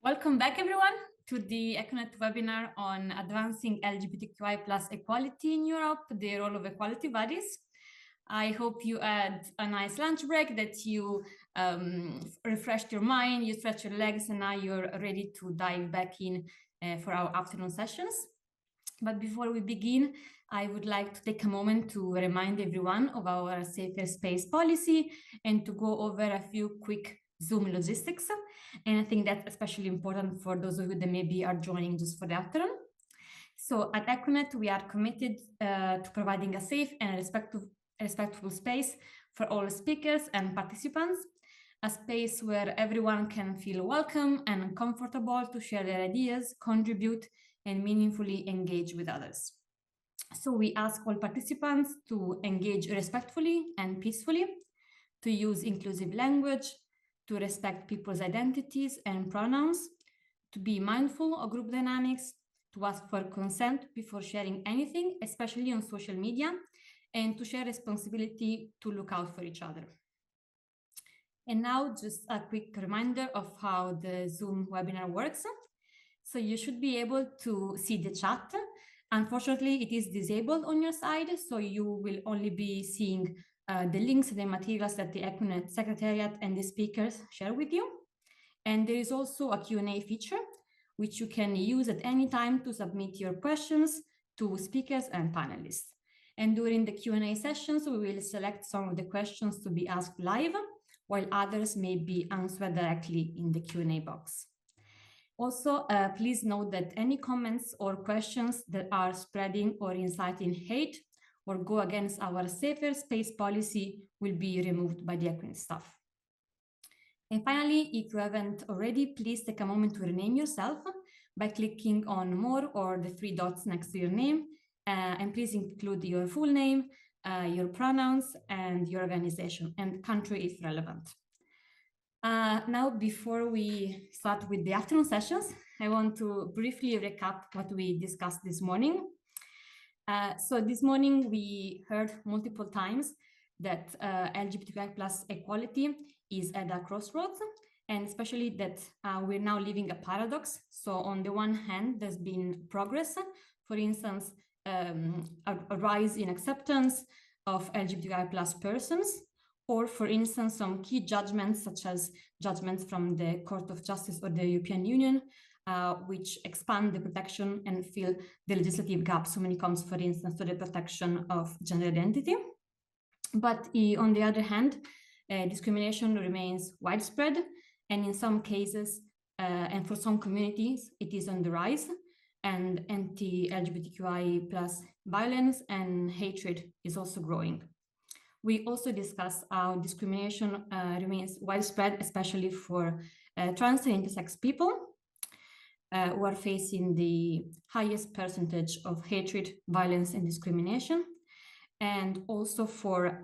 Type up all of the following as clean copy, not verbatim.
Welcome back, everyone, to the Equinet webinar on advancing LGBTQI+ equality in Europe, the role of equality bodies. I hope you had a nice lunch break, that you refreshed your mind, you stretched your legs, and now you're ready to dive back in for our afternoon sessions. But before we begin, I would like to take a moment to remind everyone of our safer space policy and to go over a few quick Zoom logistics. And I think that's especially important for those of you that maybe are joining just for the afternoon. So at Equinet, we are committed to providing a safe and respectful space for all speakers and participants, a space where everyone can feel welcome and comfortable to share their ideas, contribute, and meaningfully engage with others. So we ask all participants to engage respectfully and peacefully, to use inclusive language, to respect people's identities and pronouns, to be mindful of group dynamics, to ask for consent before sharing anything, especially on social media, and to share responsibility to look out for each other. And now just a quick reminder of how the Zoom webinar works. So you should be able to see the chat. Unfortunately, it is disabled on your side, so you will only be seeing the links and the materials that the Equinet Secretariat and the speakers share with you. And there is also a Q&A feature, which you can use at any time to submit your questions to speakers and panelists. And during the Q&A sessions, we will select some of the questions to be asked live, while others may be answered directly in the Q&A box. Also, please note that any comments or questions that are spreading or inciting hate or go against our safer space policy will be removed by the Equinet staff. And finally, if you haven't already, please take a moment to rename yourself by clicking on more or the three dots next to your name, and please include your full name, your pronouns, and your organization and country if relevant. Now, before we start with the afternoon sessions, I want to briefly recap what we discussed this morning. So this morning, we heard multiple times that LGBTQI+ equality is at a crossroads, and especially that we're now living a paradox. So on the one hand, there's been progress, for instance, a rise in acceptance of LGBTQI+ persons, or for instance, some key judgments, such as judgments from the Court of Justice or the European Union, which expand the protection and fill the legislative gaps when it comes, for instance, to the protection of gender identity. But on the other hand, discrimination remains widespread, and in some cases, and for some communities, it is on the rise, and anti-LGBTQI+ violence and hatred is also growing. We also discussed how discrimination remains widespread, especially for trans and intersex people, who are facing the highest percentage of hatred, violence, and discrimination, and also for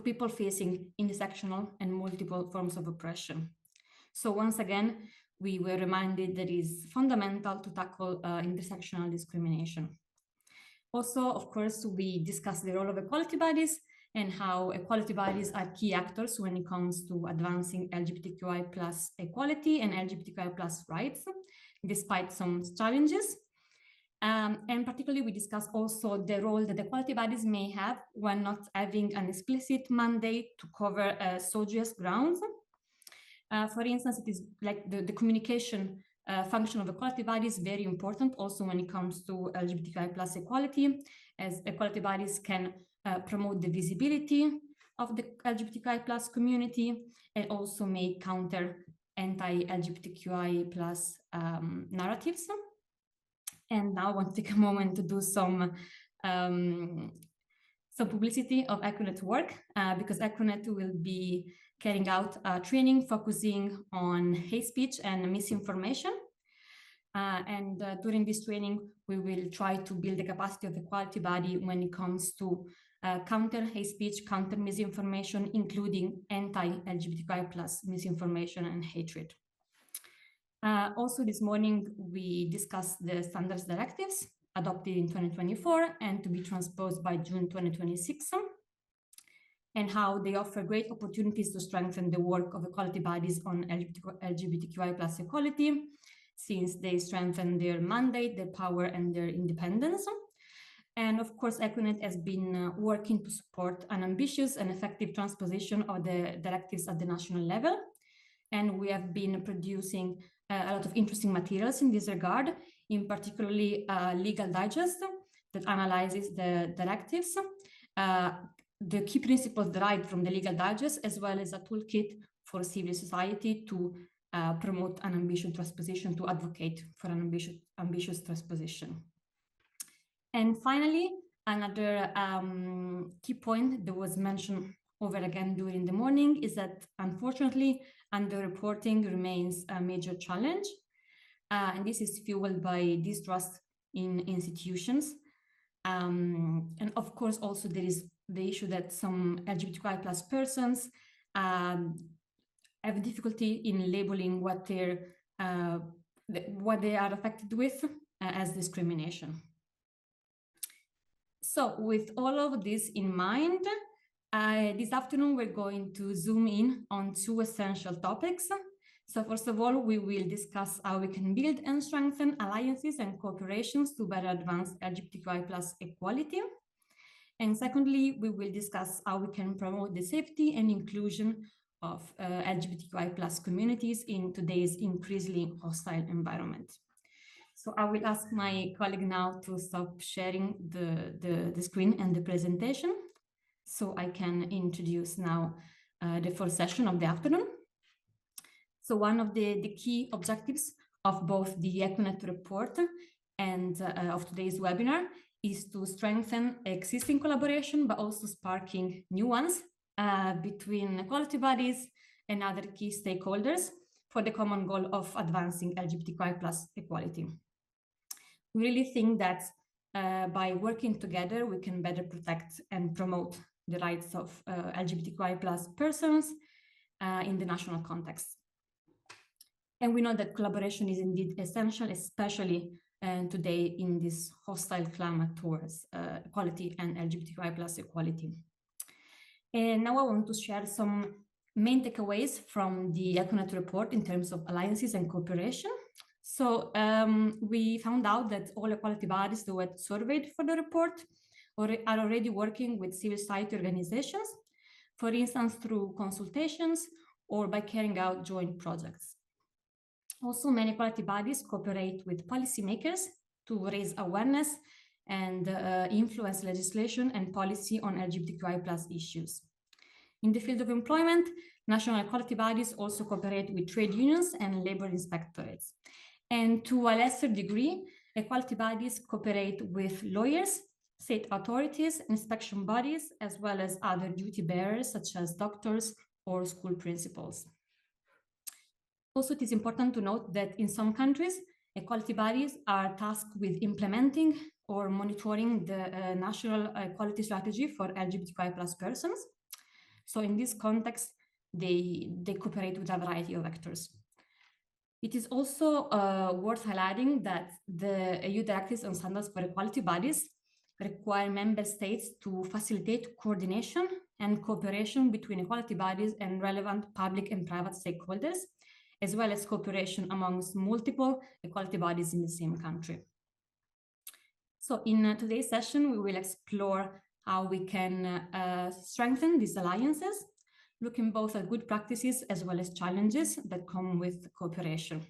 people facing intersectional and multiple forms of oppression. So once again, we were reminded that it is fundamental to tackle intersectional discrimination. Also, of course, we discussed the role of equality bodies and how equality bodies are key actors when it comes to advancing LGBTQI+ equality and LGBTQI+ rights, despite some challenges. And particularly, we discussed also the role that equality bodies may have when not having an explicit mandate to cover SOGIESC grounds. For instance, it is like the communication function of equality bodies is very important also when it comes to LGBTQI+ equality, as equality bodies can promote the visibility of the LGBTQI+ community and also may counter anti-LGBTQI+ narratives. And now I want to take a moment to do some publicity of Equinet work, because Equinet will be carrying out training focusing on hate speech and misinformation. And during this training, we will try to build the capacity of the equality body when it comes to counter hate speech, counter misinformation, including anti-LGBTQI+ misinformation and hatred. Also this morning, we discussed the standards directives adopted in 2024 and to be transposed by June 2026. and how they offer great opportunities to strengthen the work of equality bodies on LGBTQI+ equality, since they strengthen their mandate, their power, and their independence. And of course, Equinet has been working to support an ambitious and effective transposition of the directives at the national level. And we have been producing a lot of interesting materials in this regard, in particularly a legal digest that analyzes the directives, the key principles derived from the legal digest, as well as a toolkit for civil society to promote an ambitious transposition, to advocate for an ambitious transposition. And finally, another key point that was mentioned over again during the morning is that, unfortunately, underreporting remains a major challenge. And this is fueled by distrust in institutions. And of course, also there is the issue that some LGBTQI+ persons have difficulty in labeling what they are affected with as discrimination. So with all of this in mind, this afternoon we're going to zoom in on two essential topics. So first of all, we will discuss how we can build and strengthen alliances and cooperations to better advance LGBTQI+ equality. And secondly, we will discuss how we can promote the safety and inclusion of LGBTQI+ communities in today's increasingly hostile environment. So I will ask my colleague now to stop sharing the screen and the presentation, so I can introduce now the first session of the afternoon. So one of the key objectives of both the Equinet report and of today's webinar is to strengthen existing collaboration, but also sparking new ones between equality bodies and other key stakeholders for the common goal of advancing LGBTQI+ equality. We really think that by working together, we can better protect and promote the rights of LGBTQI+ persons in the national context. And we know that collaboration is indeed essential, especially today in this hostile climate towards equality and LGBTQI+ equality. And now I want to share some main takeaways from the Equinet report in terms of alliances and cooperation. So we found out that all equality bodies that were surveyed for the report are already working with civil society organizations, for instance, through consultations or by carrying out joint projects. Also, many equality bodies cooperate with policymakers to raise awareness and influence legislation and policy on LGBTQI+ issues. In the field of employment, national equality bodies also cooperate with trade unions and labor inspectorates. And to a lesser degree, equality bodies cooperate with lawyers, state authorities, inspection bodies, as well as other duty bearers, such as doctors or school principals. Also, it is important to note that in some countries, equality bodies are tasked with implementing or monitoring the national equality strategy for LGBTQI+ persons. So in this context, they cooperate with a variety of actors. It is also worth highlighting that the EU directives on standards for equality bodies require member states to facilitate coordination and cooperation between equality bodies and relevant public and private stakeholders, as well as cooperation amongst multiple equality bodies in the same country. So in today's session, we will explore how we can strengthen these alliances, looking both at good practices as well as challenges that come with cooperation.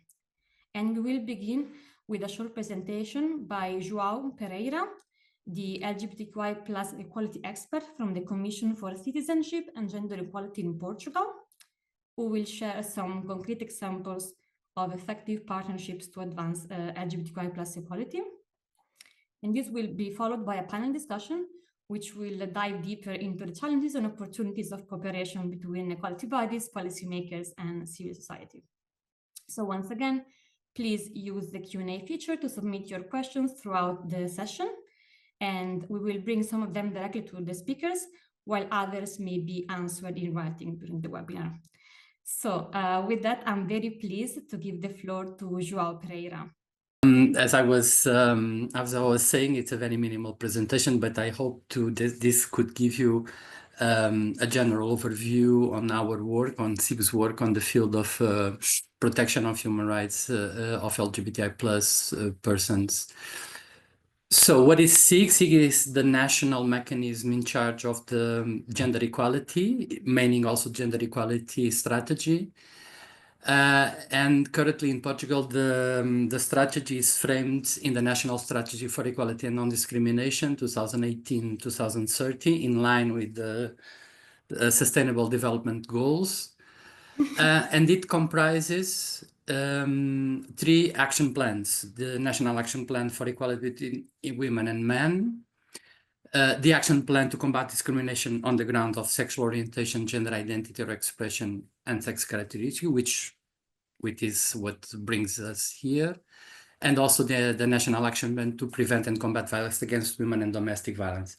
And we will begin with a short presentation by João Pereira, the LGBTQI+ equality expert from the Commission for Citizenship and Gender Equality in Portugal, who will share some concrete examples of effective partnerships to advance LGBTQI+ equality. And this will be followed by a panel discussion, which will dive deeper into the challenges and opportunities of cooperation between equality bodies, policymakers, and civil society. So once again, please use the Q&A feature to submit your questions throughout the session, and we will bring some of them directly to the speakers, while others may be answered in writing during the webinar. So with that, I'm very pleased to give the floor to João Pereira. As I was saying, it's a very minimal presentation, but I hope this could give you a general overview on our work, on SIG's work on the field of protection of human rights of LGBTI plus persons. So what is SIG? SIG is the national mechanism in charge of the gender equality, meaning also gender equality strategy. And currently in Portugal, the strategy is framed in the National Strategy for Equality and Non-Discrimination 2018-2030, in line with the Sustainable Development Goals. And it comprises 3 action plans: the National Action Plan for Equality between Women and Men, the Action Plan to Combat Discrimination on the ground of Sexual Orientation, Gender Identity or Expression, and Sex Characteristic, which is what brings us here, and also the National Action Plan to Prevent and Combat Violence Against Women and Domestic Violence.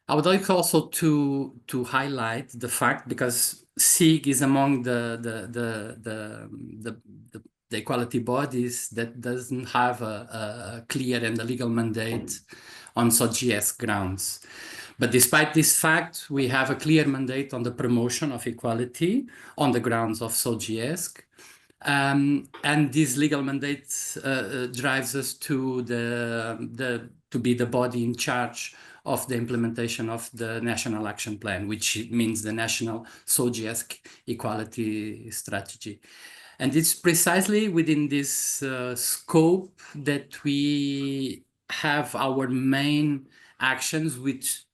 I would like also to highlight the fact, because SIG is among the equality bodies that doesn't have a clear and a legal mandate on SOGIESC grounds. But despite this fact, we have a clear mandate on the promotion of equality on the grounds of SOGIESC. And this legal mandate drives us to be the body in charge of the implementation of the National Action Plan, which means the National SOGIESC Equality Strategy. And it's precisely within this scope that we have our main actions, which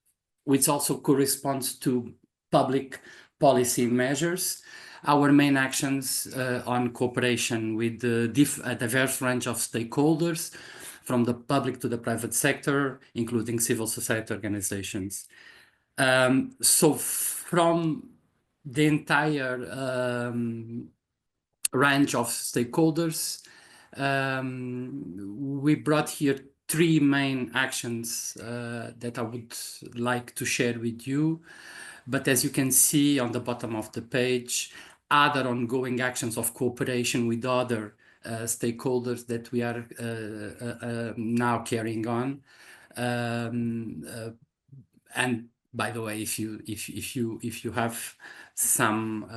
also corresponds to public policy measures. Our main actions on cooperation with a diverse range of stakeholders, from the public to the private sector, including civil society organizations. So from the entire range of stakeholders, we brought here 3 main actions that I would like to share with you. But as you can see on the bottom of the page, other ongoing actions of cooperation with other stakeholders that we are now carrying on. And by the way, if you have some,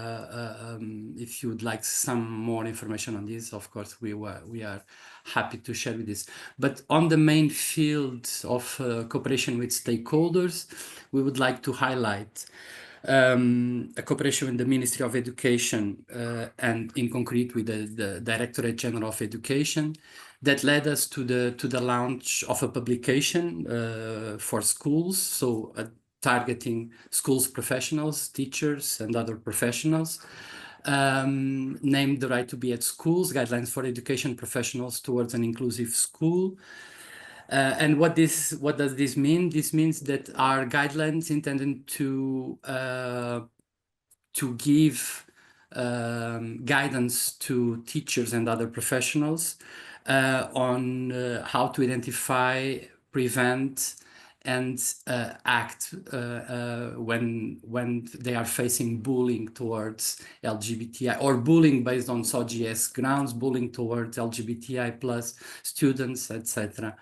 if you would like some more information on this, of course we are happy to share with this. But on the main field of cooperation with stakeholders, we would like to highlight a cooperation with the Ministry of Education and in concrete with the Directorate General of Education, that led us to the launch of a publication for schools, so targeting schools professionals, teachers, and other professionals, named The Right to Be at Schools, Guidelines for Education Professionals Towards an Inclusive School. And what does this mean? This means that our guidelines intended to give guidance to teachers and other professionals on how to identify, prevent, and act when they are facing bullying towards LGBTI, or bullying based on SOGIESC grounds, bullying towards LGBTI plus students, etc.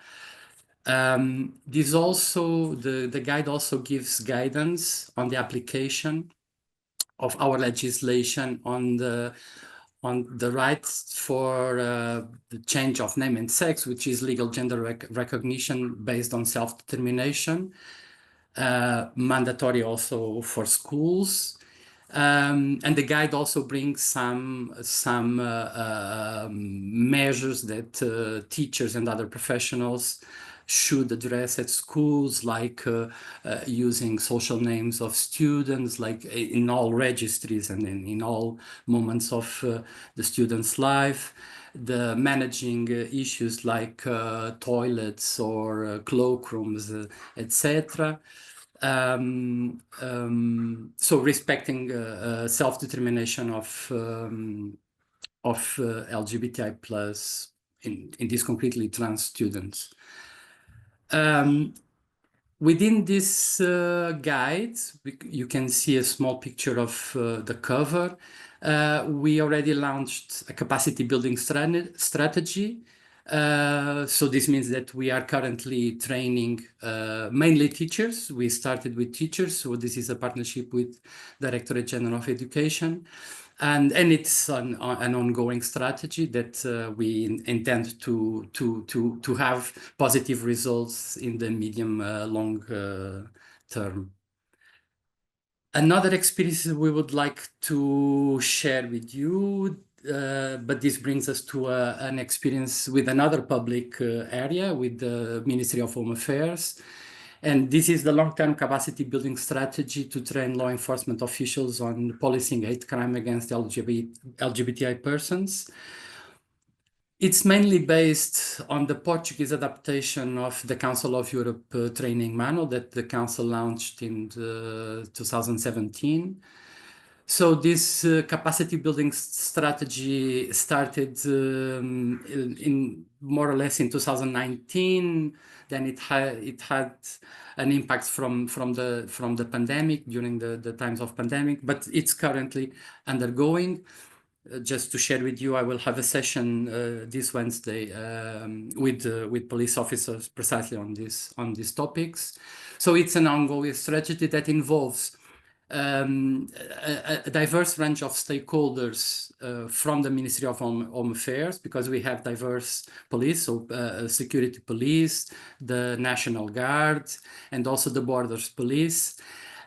This also, the guide also gives guidance on the application of our legislation on the rights for the change of name and sex, which is legal gender recognition based on self-determination, mandatory also for schools. And the guide also brings some measures that teachers and other professionals should address at schools, like using social names of students, like in all registries and in all moments of the student's life, the managing issues like toilets or cloakrooms, etc. So respecting self-determination of LGBTI plus, in this concretely trans students. Within this guide, you can see a small picture of the cover. We already launched a capacity building strategy So this means that we are currently training mainly teachers. We started with teachers, so this is a partnership with Directorate General of Education. And it's an ongoing strategy that we intend to have positive results in the medium long term. Another experience we would like to share with you, but this brings us to an experience with another public area, with the Ministry of Home Affairs. And this is the long-term capacity building strategy to train law enforcement officials on policing hate crime against LGBTI persons. It's mainly based on the Portuguese adaptation of the Council of Europe training manual that the Council launched in 2017. So this capacity building strategy started in more or less in 2019. Then it had an impact from the pandemic, during the times of pandemic, but it's currently undergoing. Just to share with you, I will have a session this Wednesday with police officers precisely on these topics. So it's an ongoing strategy that involves a diverse range of stakeholders from the Ministry of Home Affairs, because we have diverse police, so security police, the National Guard, and also the Borders Police.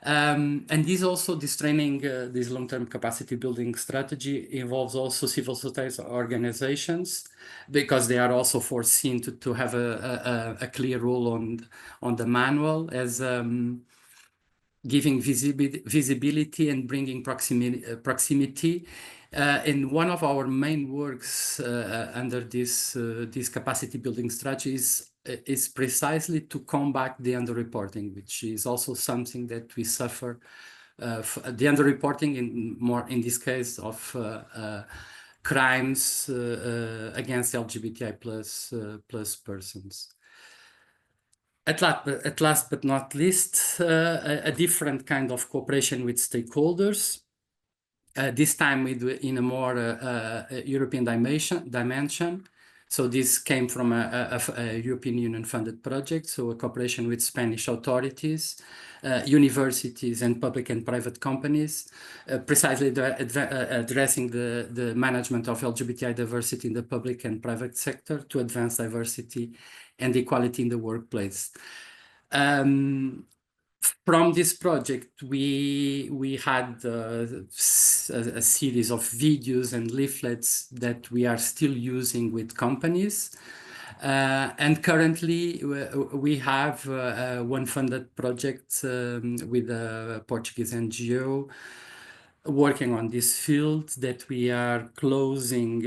And this training, this long-term capacity building strategy involves also civil society organizations, because they are also foreseen to have a clear role on the manual, as giving visibility and bringing proximity. And one of our main works under this capacity building strategy is precisely to combat the underreporting, which is also something that we suffer. The underreporting in this case of crimes against LGBTI plus persons. At last but not least, a different kind of cooperation with stakeholders. This time in a more European dimension. So this came from a European Union funded project, so a cooperation with Spanish authorities, universities, and public and private companies, precisely addressing the management of LGBTI diversity in the public and private sector to advance diversity and equality in the workplace. From this project, we had a series of videos and leaflets that we are still using with companies. And currently, we have one funded project with a Portuguese NGO working on this field that we are closing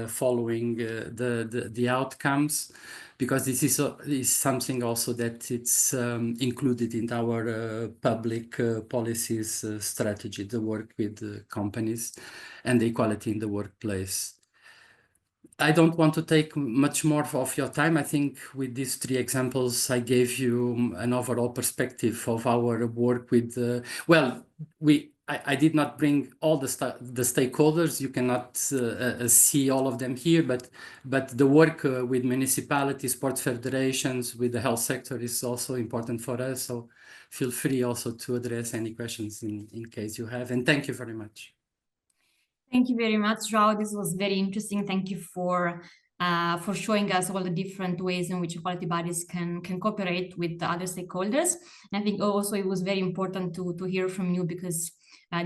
following the outcomes, because this is something also that it's included in our public policies strategy, the work with companies and the equality in the workplace. I don't want to take much more of your time. I think with these three examples, I gave you an overall perspective of our work with, I did not bring all the stakeholders. You cannot see all of them here, but the work with municipalities, sports federations, with the health sector is also important for us. So feel free also to address any questions in case you have. And thank you very much. Thank you very much, João. This was very interesting. Thank you for showing us all the different ways in which equality bodies can cooperate with the other stakeholders. And I think also it was very important to hear from you, because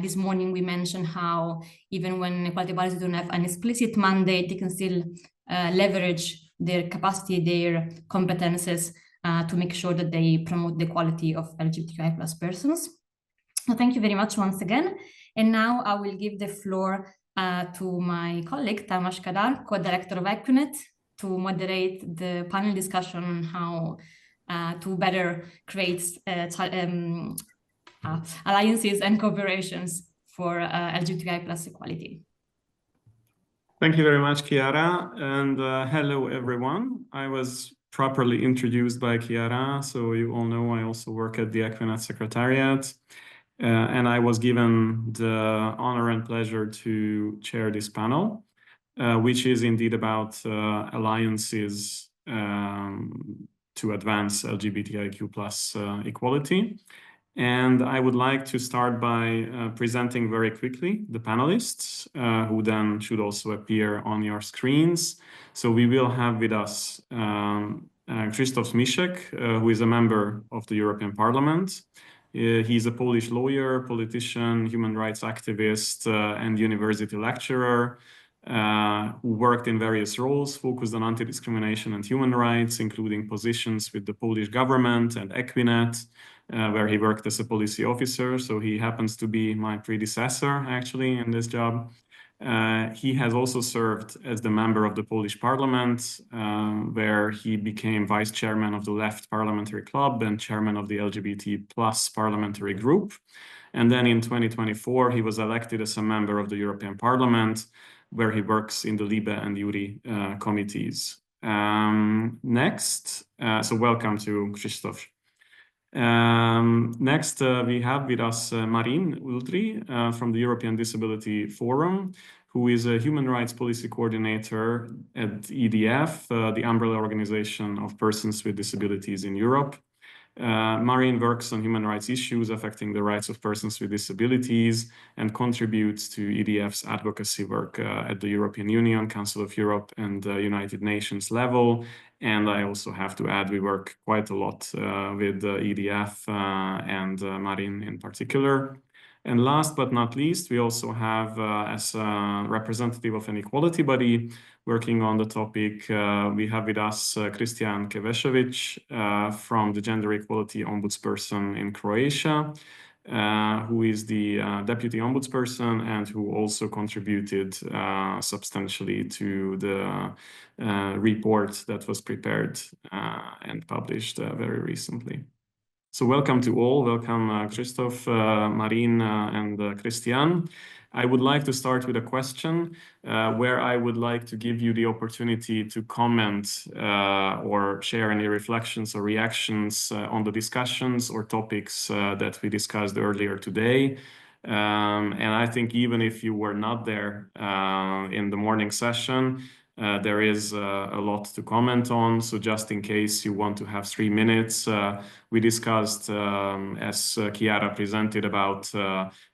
this morning we mentioned how even when equality bodies don't have an explicit mandate, they can still leverage their capacity, their competences to make sure that they promote the equality of LGBTQI plus persons. So thank you very much once again. And now I will give the floor to my colleague, Tamas Kadar, co-director of Equinet, to moderate the panel discussion on how to better create alliances and cooperations for LGBTI plus equality. Thank you very much, Chiara, and hello, everyone. I was properly introduced by Chiara, so you all know I also work at the Equinet Secretariat. And I was given the honor and pleasure to chair this panel. which is indeed about alliances to advance LGBTIQ plus equality. And I would like to start by presenting very quickly the panelists, who then should also appear on your screens. So we will have with us Krzysztof Smiszek, who is a member of the European Parliament. He's a Polish lawyer, politician, human rights activist, and university lecturer, who worked in various roles focused on anti-discrimination and human rights, including positions with the Polish government and Equinet, where he worked as a policy officer. So he happens to be my predecessor, actually, in this job. He has also served as the member of the Polish parliament, where he became vice chairman of the Left Parliamentary Club and chairman of the LGBT plus parliamentary group. And then in 2024, he was elected as a member of the European Parliament, where he works in the Libe and Juri committees. Next, so welcome to Krzysztof. Next, we have with us Marin Ultri from the European Disability Forum, who is a human rights policy coordinator at EDF, the umbrella organization of persons with disabilities in Europe. Marin works on human rights issues affecting the rights of persons with disabilities and contributes to EDF's advocacy work at the European Union, Council of Europe, and the United Nations level. And I also have to add, we work quite a lot with EDF and Marin in particular. And last but not least, we also have, as a representative of an equality body working on the topic, we have with us Kristijan Kevešević from the Gender Equality Ombudsperson in Croatia, who is the Deputy Ombudsperson and who also contributed substantially to the report that was prepared and published very recently. So welcome to all. Welcome, Krzysztof, Marin, and Kristijan. I would like to start with a question where I would like to give you the opportunity to comment or share any reflections or reactions on the discussions or topics that we discussed earlier today. And I think even if you were not there in the morning session, there is a lot to comment on. So just in case you want to have 3 minutes, we discussed, as Chiara presented, about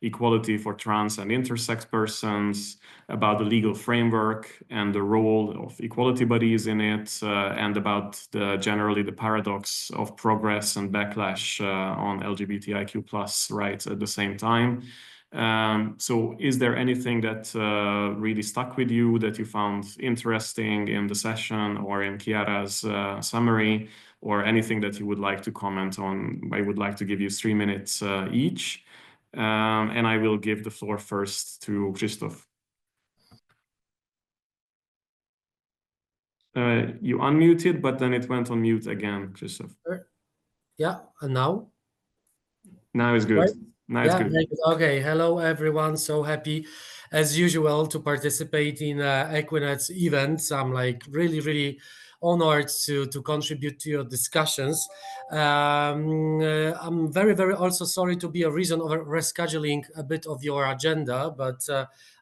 equality for trans and intersex persons, about the legal framework and the role of equality bodies in it, and about generally the paradox of progress and backlash on LGBTIQ plus rights at the same time. So is there anything that really stuck with you that you found interesting in the session or in Chiara's summary, or anything that you would like to comment on? I would like to give you 3 minutes each. And I will give the floor first to Krzysztof. You unmuted, but then it went on mute again, Krzysztof. Yeah, and now? Now it's good. Right? Now it's good. Okay, hello everyone. So happy as usual to participate in Equinet's events. I'm like really honored to contribute to your discussions. I'm very also sorry to be a reason of rescheduling a bit of your agenda, but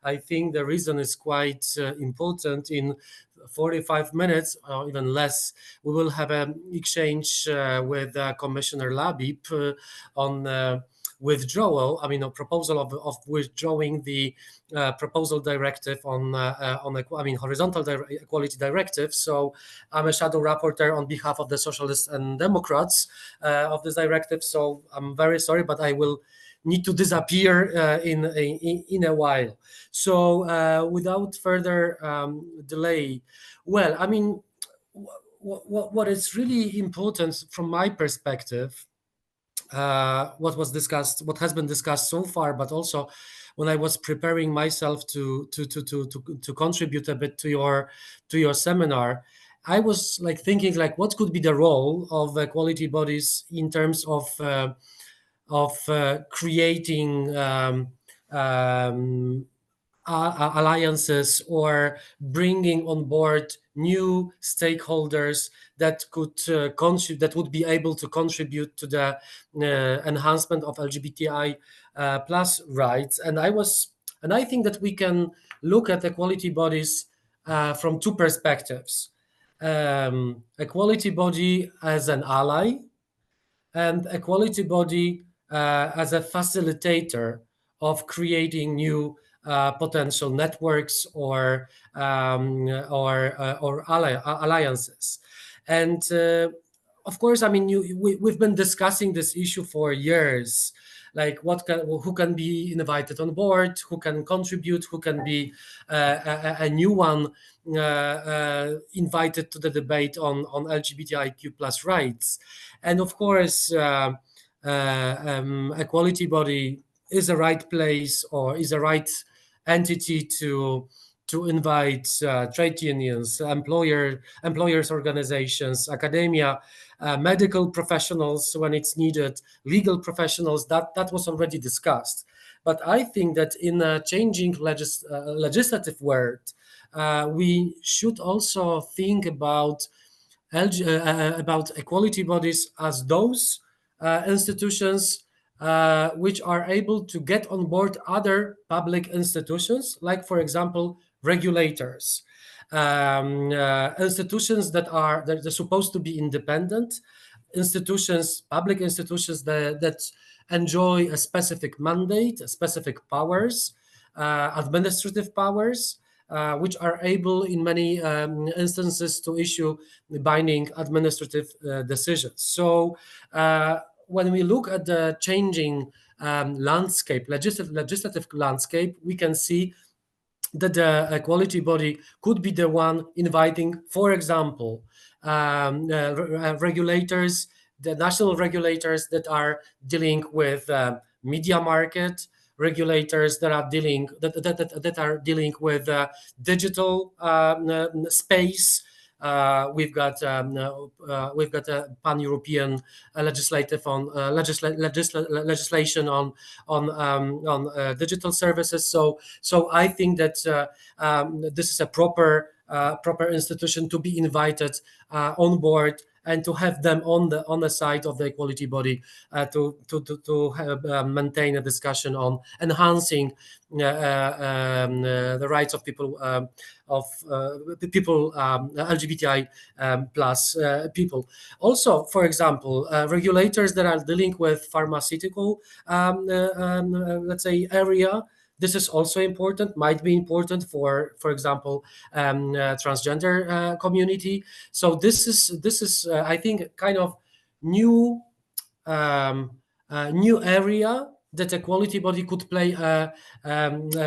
I think the reason is quite important. In 45 minutes or even less, we will have an exchange with Commissioner Labib on withdrawal, a proposal of withdrawing the proposal directive on horizontal equality directive. So I'm a shadow rapporteur on behalf of the Socialists and Democrats of this directive. So I'm very sorry, but I will need to disappear in a while. So without further delay, well, what is really important from my perspective, what has been discussed so far, but also when I was preparing myself to contribute a bit to your seminar, I was like thinking like what could be the role of equality bodies in terms of creating alliances or bringing on board new stakeholders that could that would be able to contribute to the enhancement of LGBTI plus rights. And I think that we can look at equality bodies from two perspectives. Equality body as an ally, and equality body as a facilitator of creating new potential networks or alliances. And of course, I mean, we've been discussing this issue for years. Like who can be invited on board, who can contribute, who can be a new one invited to the debate on LGBTIQ plus rights. And of course, equality body is a right place or is a right entity to invite trade unions, employers organizations, academia, medical professionals when it's needed, legal professionals. That was already discussed. But I think that in a changing legislative world, we should also think about equality bodies as those institutions which are able to get on board other public institutions, like, for example, regulators, institutions that are supposed to be independent, institutions, public institutions that enjoy a specific mandate, specific powers, administrative powers, which are able in many instances to issue binding administrative decisions. So when we look at the changing landscape, legislative landscape, we can see that the equality body could be the one inviting, for example, regulators, the national regulators that are dealing with media market, regulators that are dealing with digital space. We've got a pan-European legislation on digital services. So I think that this is a proper institution to be invited on board and to have them on the side of the equality body to maintain a discussion on enhancing the rights of people LGBTI plus people. Also, for example, regulators that are dealing with pharmaceutical let's say area. This is also important, might be important for example, transgender community. So this is I think kind of new area that equality body could play a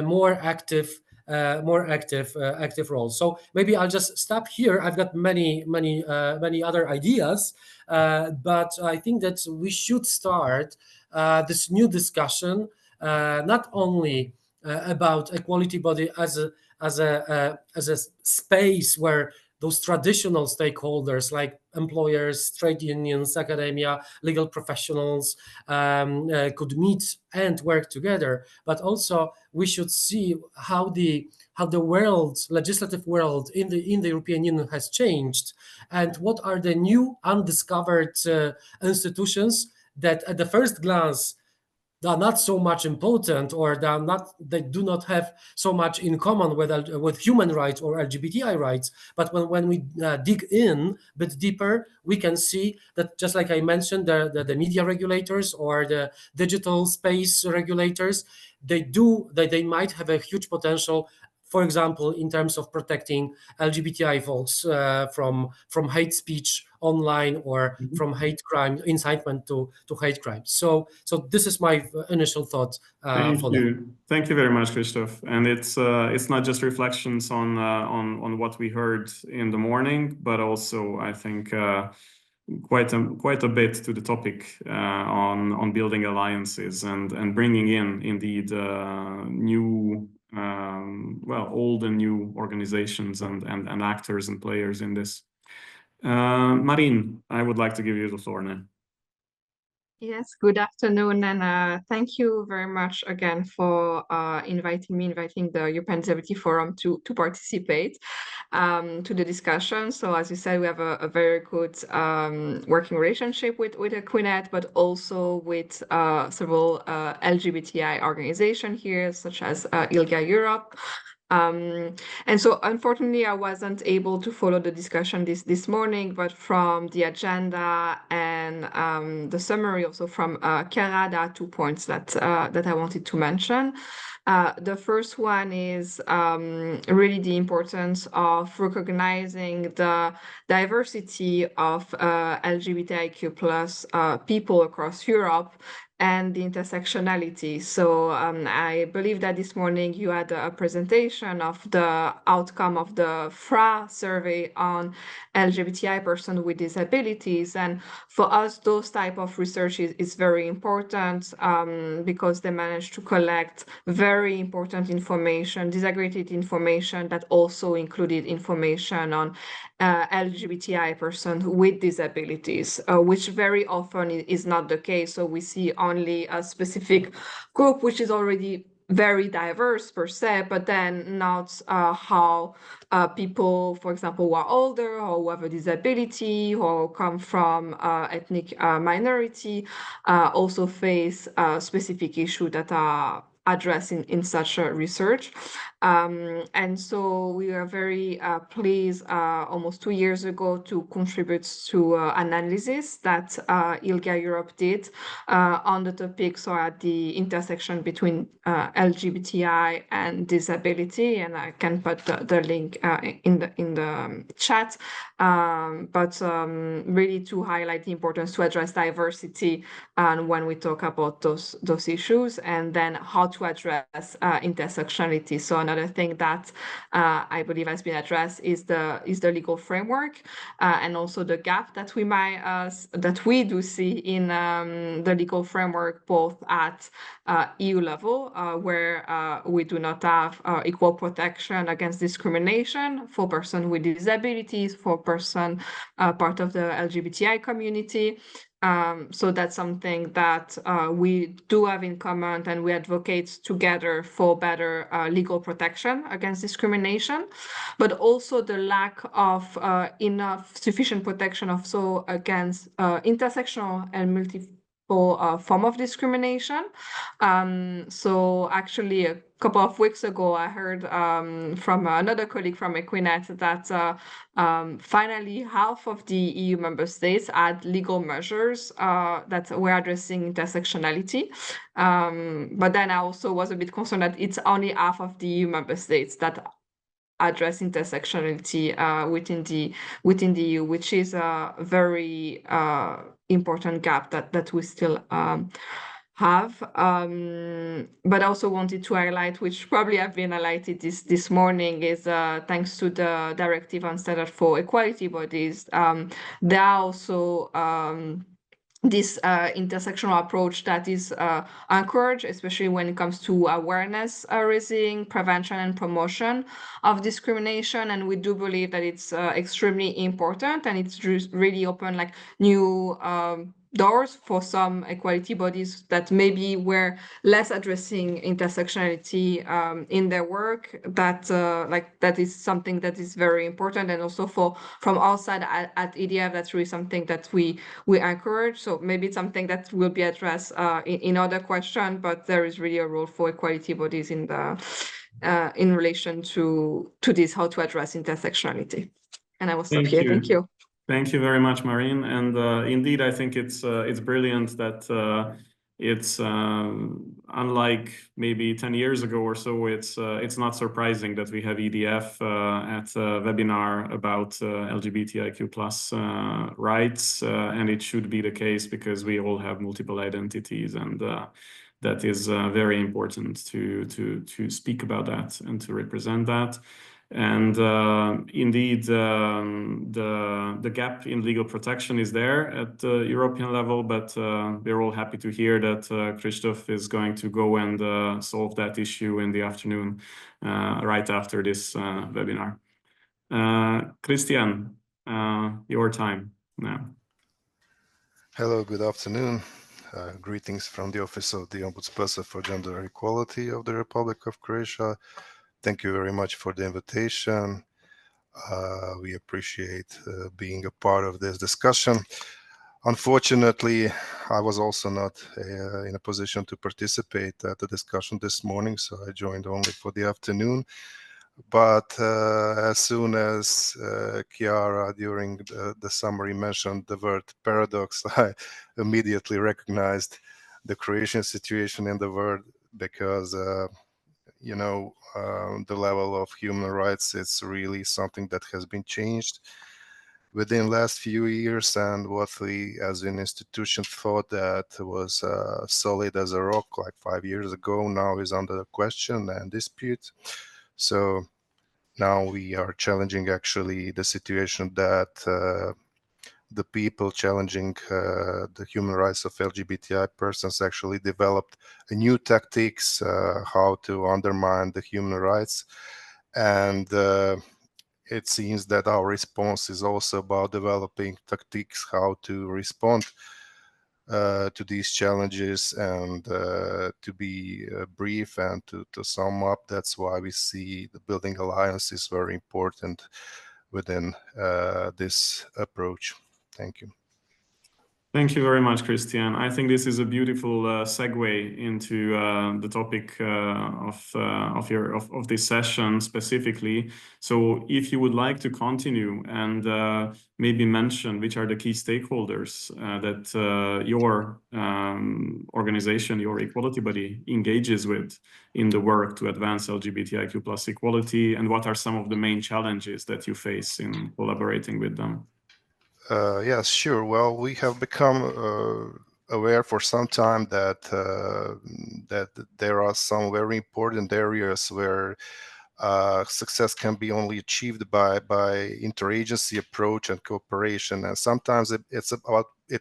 more active role. So maybe I'll just stop here. I've got many other ideas, but I think that we should start this new discussion not only about equality body as a space where those traditional stakeholders like employers, trade unions, academia, legal professionals could meet and work together, but also we should see how the world, legislative world in the European Union has changed, and what are the new undiscovered institutions that at the first glance they are not so much important, or they do not have so much in common with human rights or LGBTI rights. But when we dig in a bit deeper, we can see that, just like I mentioned, the media regulators or the digital space regulators, they might have a huge potential, for example, in terms of protecting LGBTI folks from hate speech online or from hate crime, incitement to hate crimes. So this is my initial thought. Thank you very much, Krzysztof. And it's not just reflections on what we heard in the morning, but also I think quite a bit to the topic on building alliances and bringing in indeed new. Old and new organizations and actors and players in this. Marin, I would like to give you the floor now. Yes, good afternoon, and thank you very much again for inviting the European Disability Forum to participate to the discussion. So as you said, we have a very good working relationship with Equinet, but also with several LGBTI organizations here, such as ILGA Europe. And so unfortunately, I wasn't able to follow the discussion this morning, but from the agenda and the summary also from Chiara, there are 2 points that I wanted to mention. The first one is really the importance of recognizing the diversity of LGBTIQ plus people across Europe and the intersectionality. So I believe that this morning you had a presentation of the outcome of the FRA survey on LGBTI persons with disabilities. And for us, those type of research is very important because they managed to collect very important information, disaggregated information that also included information on LGBTI persons with disabilities, which very often is not the case. So we see only a specific group, which is already very diverse per se, but then not how people, for example, who are older or who have a disability or come from ethnic minority also face specific issues that are addressed in such a research. And so we are very pleased almost 2 years ago to contribute to analysis that ILGA Europe did on the topic, so at the intersection between LGBTI and disability, and I can put the link in the chat. But really to highlight the importance to address diversity and when we talk about those issues, and then how to address intersectionality. So another thing that I believe has been addressed is the legal framework and also the gap that we do see in the legal framework, both at EU level, where we do not have equal protection against discrimination for persons with disabilities, for persons part of the LGBTI community. So that's something that we do have in common, and we advocate together for better legal protection against discrimination, but also the lack of enough sufficient protection also against intersectional and multiple form of discrimination. So actually a couple of weeks ago, I heard from another colleague from Equinet that finally half of the EU member states had legal measures that were addressing intersectionality. But then I also was a bit concerned that it's only half of the EU member states that address intersectionality within the EU, which is a very important gap that we still have. But I also wanted to highlight, which probably have been highlighted this morning, is thanks to the Directive on Standard for Equality Bodies, there are also this intersectional approach that is encouraged, especially when it comes to awareness raising, prevention and promotion of discrimination. And we do believe that it's extremely important, and it's really open like new doors for some equality bodies that maybe were less addressing intersectionality in their work. That is something that is very important, and also from our side at EDF, that's really something that we encourage. So maybe it's something that will be addressed in other questions, but there is really a role for equality bodies in relation to this, how to address intersectionality. And I will stop here. Thank you. Thank you very much, Marine. And indeed, I think it's brilliant that it's unlike maybe 10 years ago or so. It's not surprising that we have EDF at a webinar about LGBTIQ plus rights, and it should be the case because we all have multiple identities, and that is very important to speak about that and to represent that. And indeed, the gap in legal protection is there at the European level, but we're all happy to hear that Christoph is going to go and solve that issue in the afternoon, right after this webinar. Christian, your time now. Hello, good afternoon. Greetings from the Office of the Ombudsperson for Gender Equality of the Republic of Croatia. Thank you very much for the invitation. We appreciate being a part of this discussion. Unfortunately, I was also not in a position to participate at the discussion this morning, so I joined only for the afternoon. But as soon as Chiara during the summary mentioned the word paradox, I immediately recognized the Croatian situation in the world, because you know, the level of human rights is really something that has been changed within last few years, and what we as an institution thought that was solid as a rock like 5 years ago now is under question and dispute. So now we are challenging actually the situation that the people challenging the human rights of LGBTI persons actually developed a new tactics how to undermine the human rights. And it seems that our response is also about developing tactics how to respond to these challenges. And to be brief and to sum up, that's why we see the building alliance is very important within this approach. Thank you. Thank you very much, Christian. I think this is a beautiful segue into the topic of this session specifically. So, if you would like to continue and maybe mention which are the key stakeholders that your organization, your equality body, engages with in the work to advance LGBTIQ plus equality, and what are some of the main challenges that you face in collaborating with them? Yes, sure. Well, we have become aware for some time that that there are some very important areas where success can be only achieved by interagency approach and cooperation. And sometimes it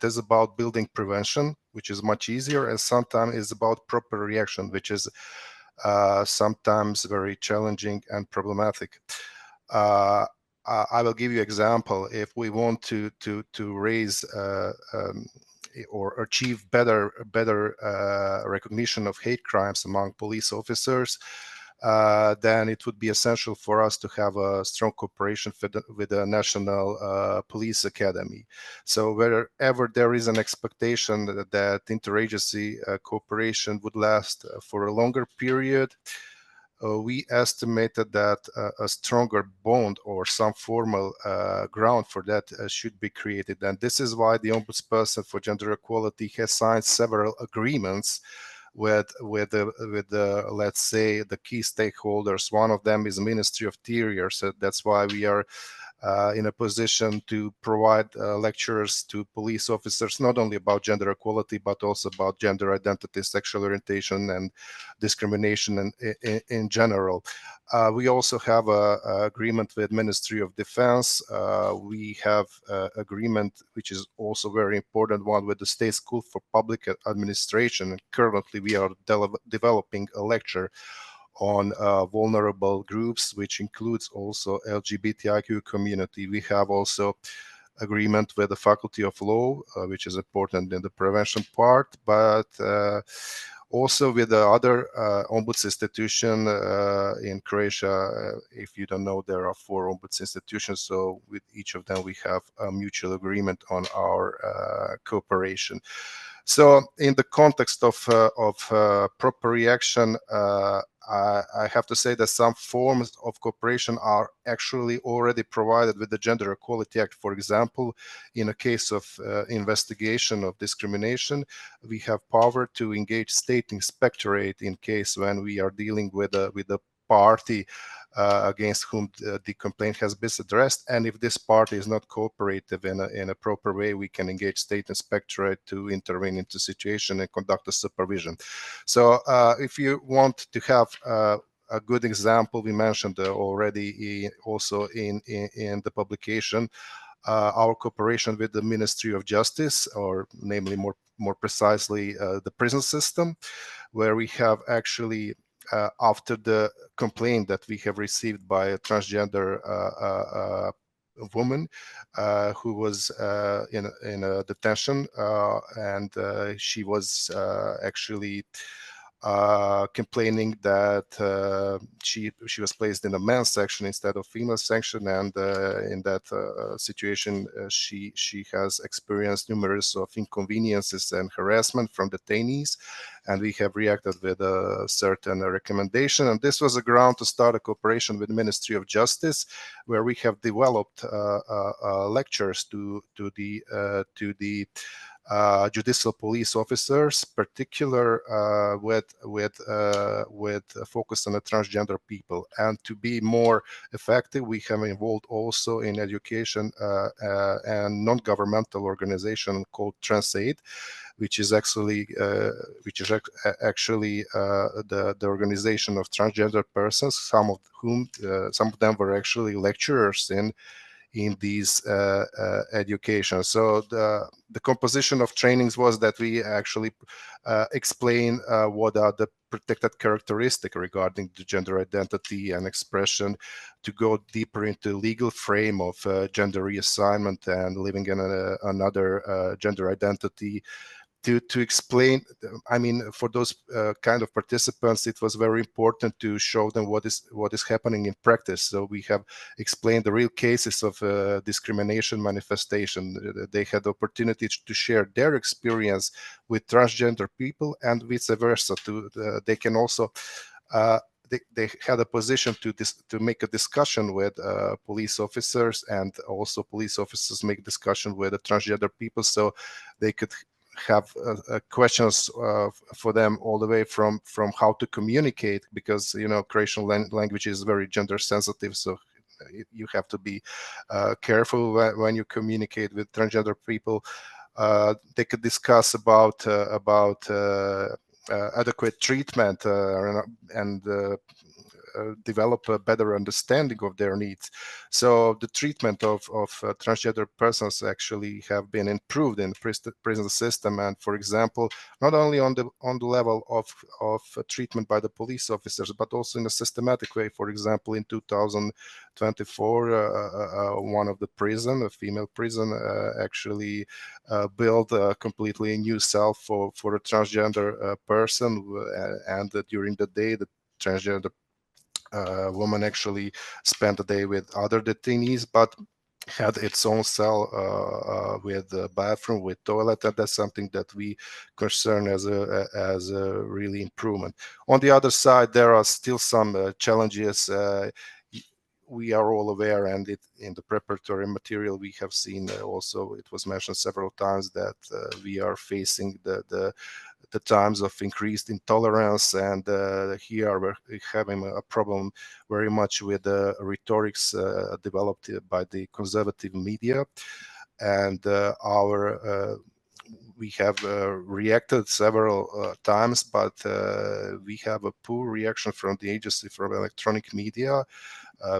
is about building prevention, which is much easier, and sometimes it's about proper reaction, which is sometimes very challenging and problematic. I will give you an example. If we want to raise or achieve better recognition of hate crimes among police officers, then it would be essential for us to have a strong cooperation with the National Police Academy. So wherever there is an expectation that interagency cooperation would last for a longer period, we estimated that a stronger bond or some formal ground for that should be created. And this is why the Ombudsperson for Gender Equality has signed several agreements with the let's say the key stakeholders. One of them is Ministry of Interior, so that's why we are in a position to provide lectures to police officers, not only about gender equality, but also about gender identity, sexual orientation, and discrimination in general. We also have an agreement with Ministry of Defense. We have agreement, which is also very important one, with the State School for Public Administration. And currently, we are developing a lecture on vulnerable groups, which includes also LGBTIQ community. We have also agreement with the Faculty of Law, which is important in the prevention part, but also with the other ombuds institution in Croatia. If you don't know, there are 4 ombuds institutions, so with each of them we have a mutual agreement on our cooperation. So in the context of proper reaction, I have to say that some forms of cooperation are actually already provided with the Gender Equality Act. For example, in a case of investigation of discrimination, we have power to engage state inspectorate in case when we are dealing with a party against whom the complaint has been addressed, and if this party is not cooperative in a proper way, we can engage state inspectorate to intervene into situation and conduct a supervision. So if you want to have a good example, we mentioned already also in the publication, our cooperation with the Ministry of Justice, or namely more precisely the prison system, where we have actually after the complaint that we have received by a transgender woman who was in a detention, and she was actually complaining that she was placed in the men's section instead of female section, and in that situation she has experienced numerous of inconveniences and harassment from detainees, and we have reacted with a certain recommendation, and this was a ground to start a cooperation with the Ministry of Justice, where we have developed lectures to the judicial police officers, particular with focus on the transgender people. And to be more effective, we have involved also in education and non-governmental organization called TransAid, which is actually the organization of transgender persons, some of them were actually lecturers in these education. So the composition of trainings was that we actually explain what are the protected characteristics regarding the gender identity and expression, to go deeper into legal frame of gender reassignment and living in another gender identity, to explain. I mean, for those kind of participants, it was very important to show them what is happening in practice. So we have explained the real cases of discrimination manifestation. They had the opportunity to share their experience with transgender people, and vice versa. They can also they had a position to make a discussion with police officers, and also police officers make discussion with the transgender people, so they could have questions for them all the way from how to communicate, because Croatian language is very gender sensitive, so you have to be careful when you communicate with transgender people. They could discuss about adequate treatment and develop a better understanding of their needs. So the treatment of transgender persons actually have been improved in the prison system. And for example, not only on the level of treatment by the police officers, but also in a systematic way. For example, in 2024, one of the prison, a female prison, actually built a completely new cell for a transgender person, and during the day, the transgender woman actually spent the day with other detainees, but had its own cell with a bathroom, with toilet, and that's something that we concern as a really improvement. On the other side, there are still some challenges. We are all aware, and in the preparatory material we have seen also, it was mentioned several times, that we are facing the times of increased intolerance, and here we're having a problem very much with the rhetorics developed by the conservative media, and we have reacted several times, but we have a poor reaction from the agency for electronic media.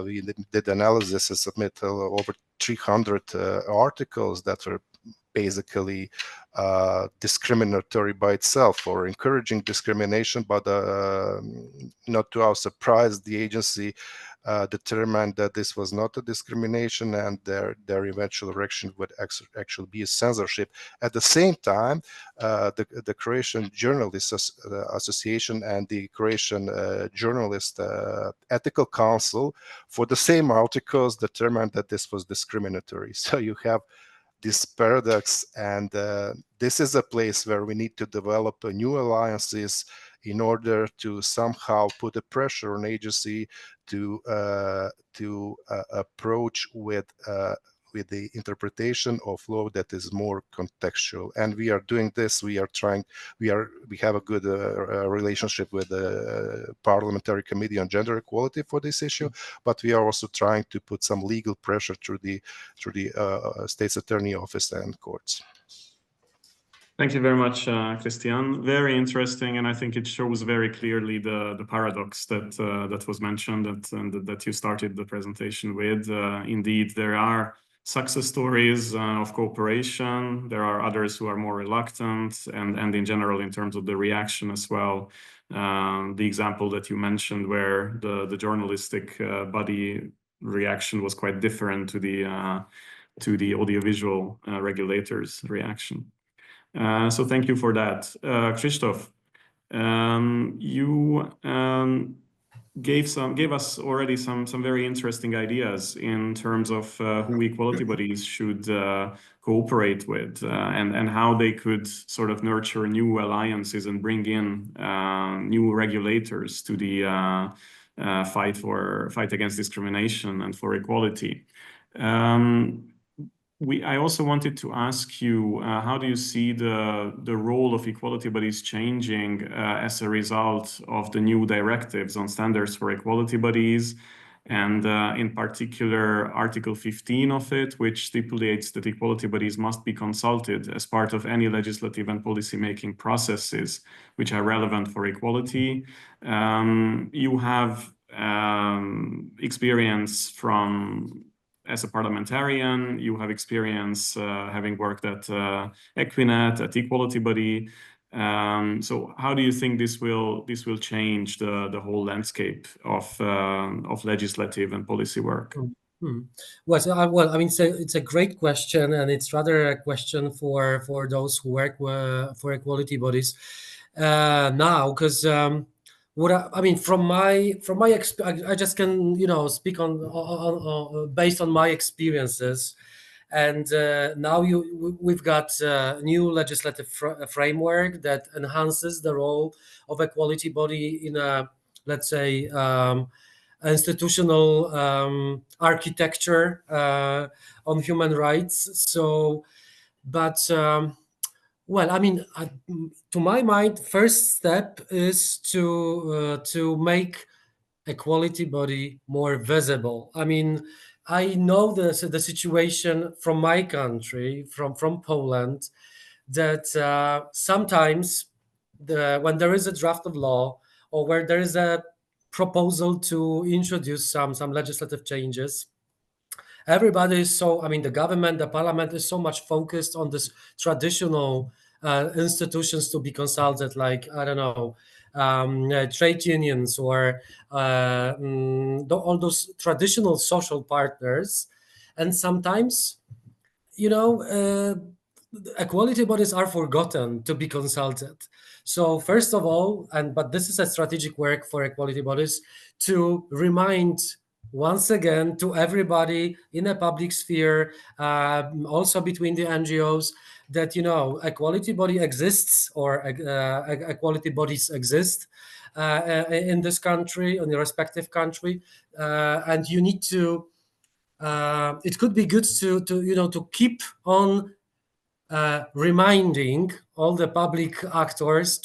We did analysis and submitted over 300 articles that were basically discriminatory by itself, or encouraging discrimination, but not to our surprise, the agency determined that this was not a discrimination, and their eventual direction would actually be a censorship. At the same time, the Croatian Journalists Association and the Croatian Journalist Ethical Council, for the same articles, determined that this was discriminatory. So you have this paradox, and this is a place where we need to develop new alliances in order to somehow put a pressure on agency to approach with the interpretation of law that is more contextual. And we are doing this. We have a good relationship with the Parliamentary Committee on Gender Equality for this issue, but we are also trying to put some legal pressure through the State's Attorney Office and courts. Thank you very much, Christian. Very interesting, and I think it shows very clearly the paradox that was mentioned and that you started the presentation with. Indeed, there are success stories of cooperation. There are others who are more reluctant, and in general, in terms of the reaction as well. The example that you mentioned, where the journalistic body reaction was quite different to the audiovisual regulators' reaction. So thank you for that. Krzysztof, You gave us already some very interesting ideas in terms of who equality bodies should cooperate with, and how they could sort of nurture new alliances and bring in new regulators to the fight against discrimination and for equality. I also wanted to ask you, how do you see the role of equality bodies changing as a result of the new directives on standards for equality bodies, and in particular Article 15 of it, which stipulates that equality bodies must be consulted as part of any legislative and policy-making processes which are relevant for equality. You have experience as a parliamentarian, you have experience having worked at Equinet, at Equality Body. So how do you think this will change the whole landscape of legislative and policy work? Well, I mean, it's a great question, and it's rather a question for those who work for equality bodies now, because I mean, from my I just can speak on based on my experiences, and now we've got a new legislative framework that enhances the role of equality body in a, let's say, institutional architecture on human rights. So, but well, I mean, to my mind, first step is to make equality body more visible. I mean, I know the situation from my country, from Poland, that sometimes when there is a draft of law, or where there is a proposal to introduce some legislative changes, everybody is I mean, the government, the parliament is so much focused on this traditional institutions to be consulted, like, I don't know, trade unions, or all those traditional social partners. And sometimes, equality bodies are forgotten to be consulted. So first of all, but this is a strategic work for equality bodies, to remind once again to everybody in a public sphere, also between the NGOs, that equality body exists, or equality bodies exist in this country, in the respective country, and you need to. It could be good to keep on reminding all the public actors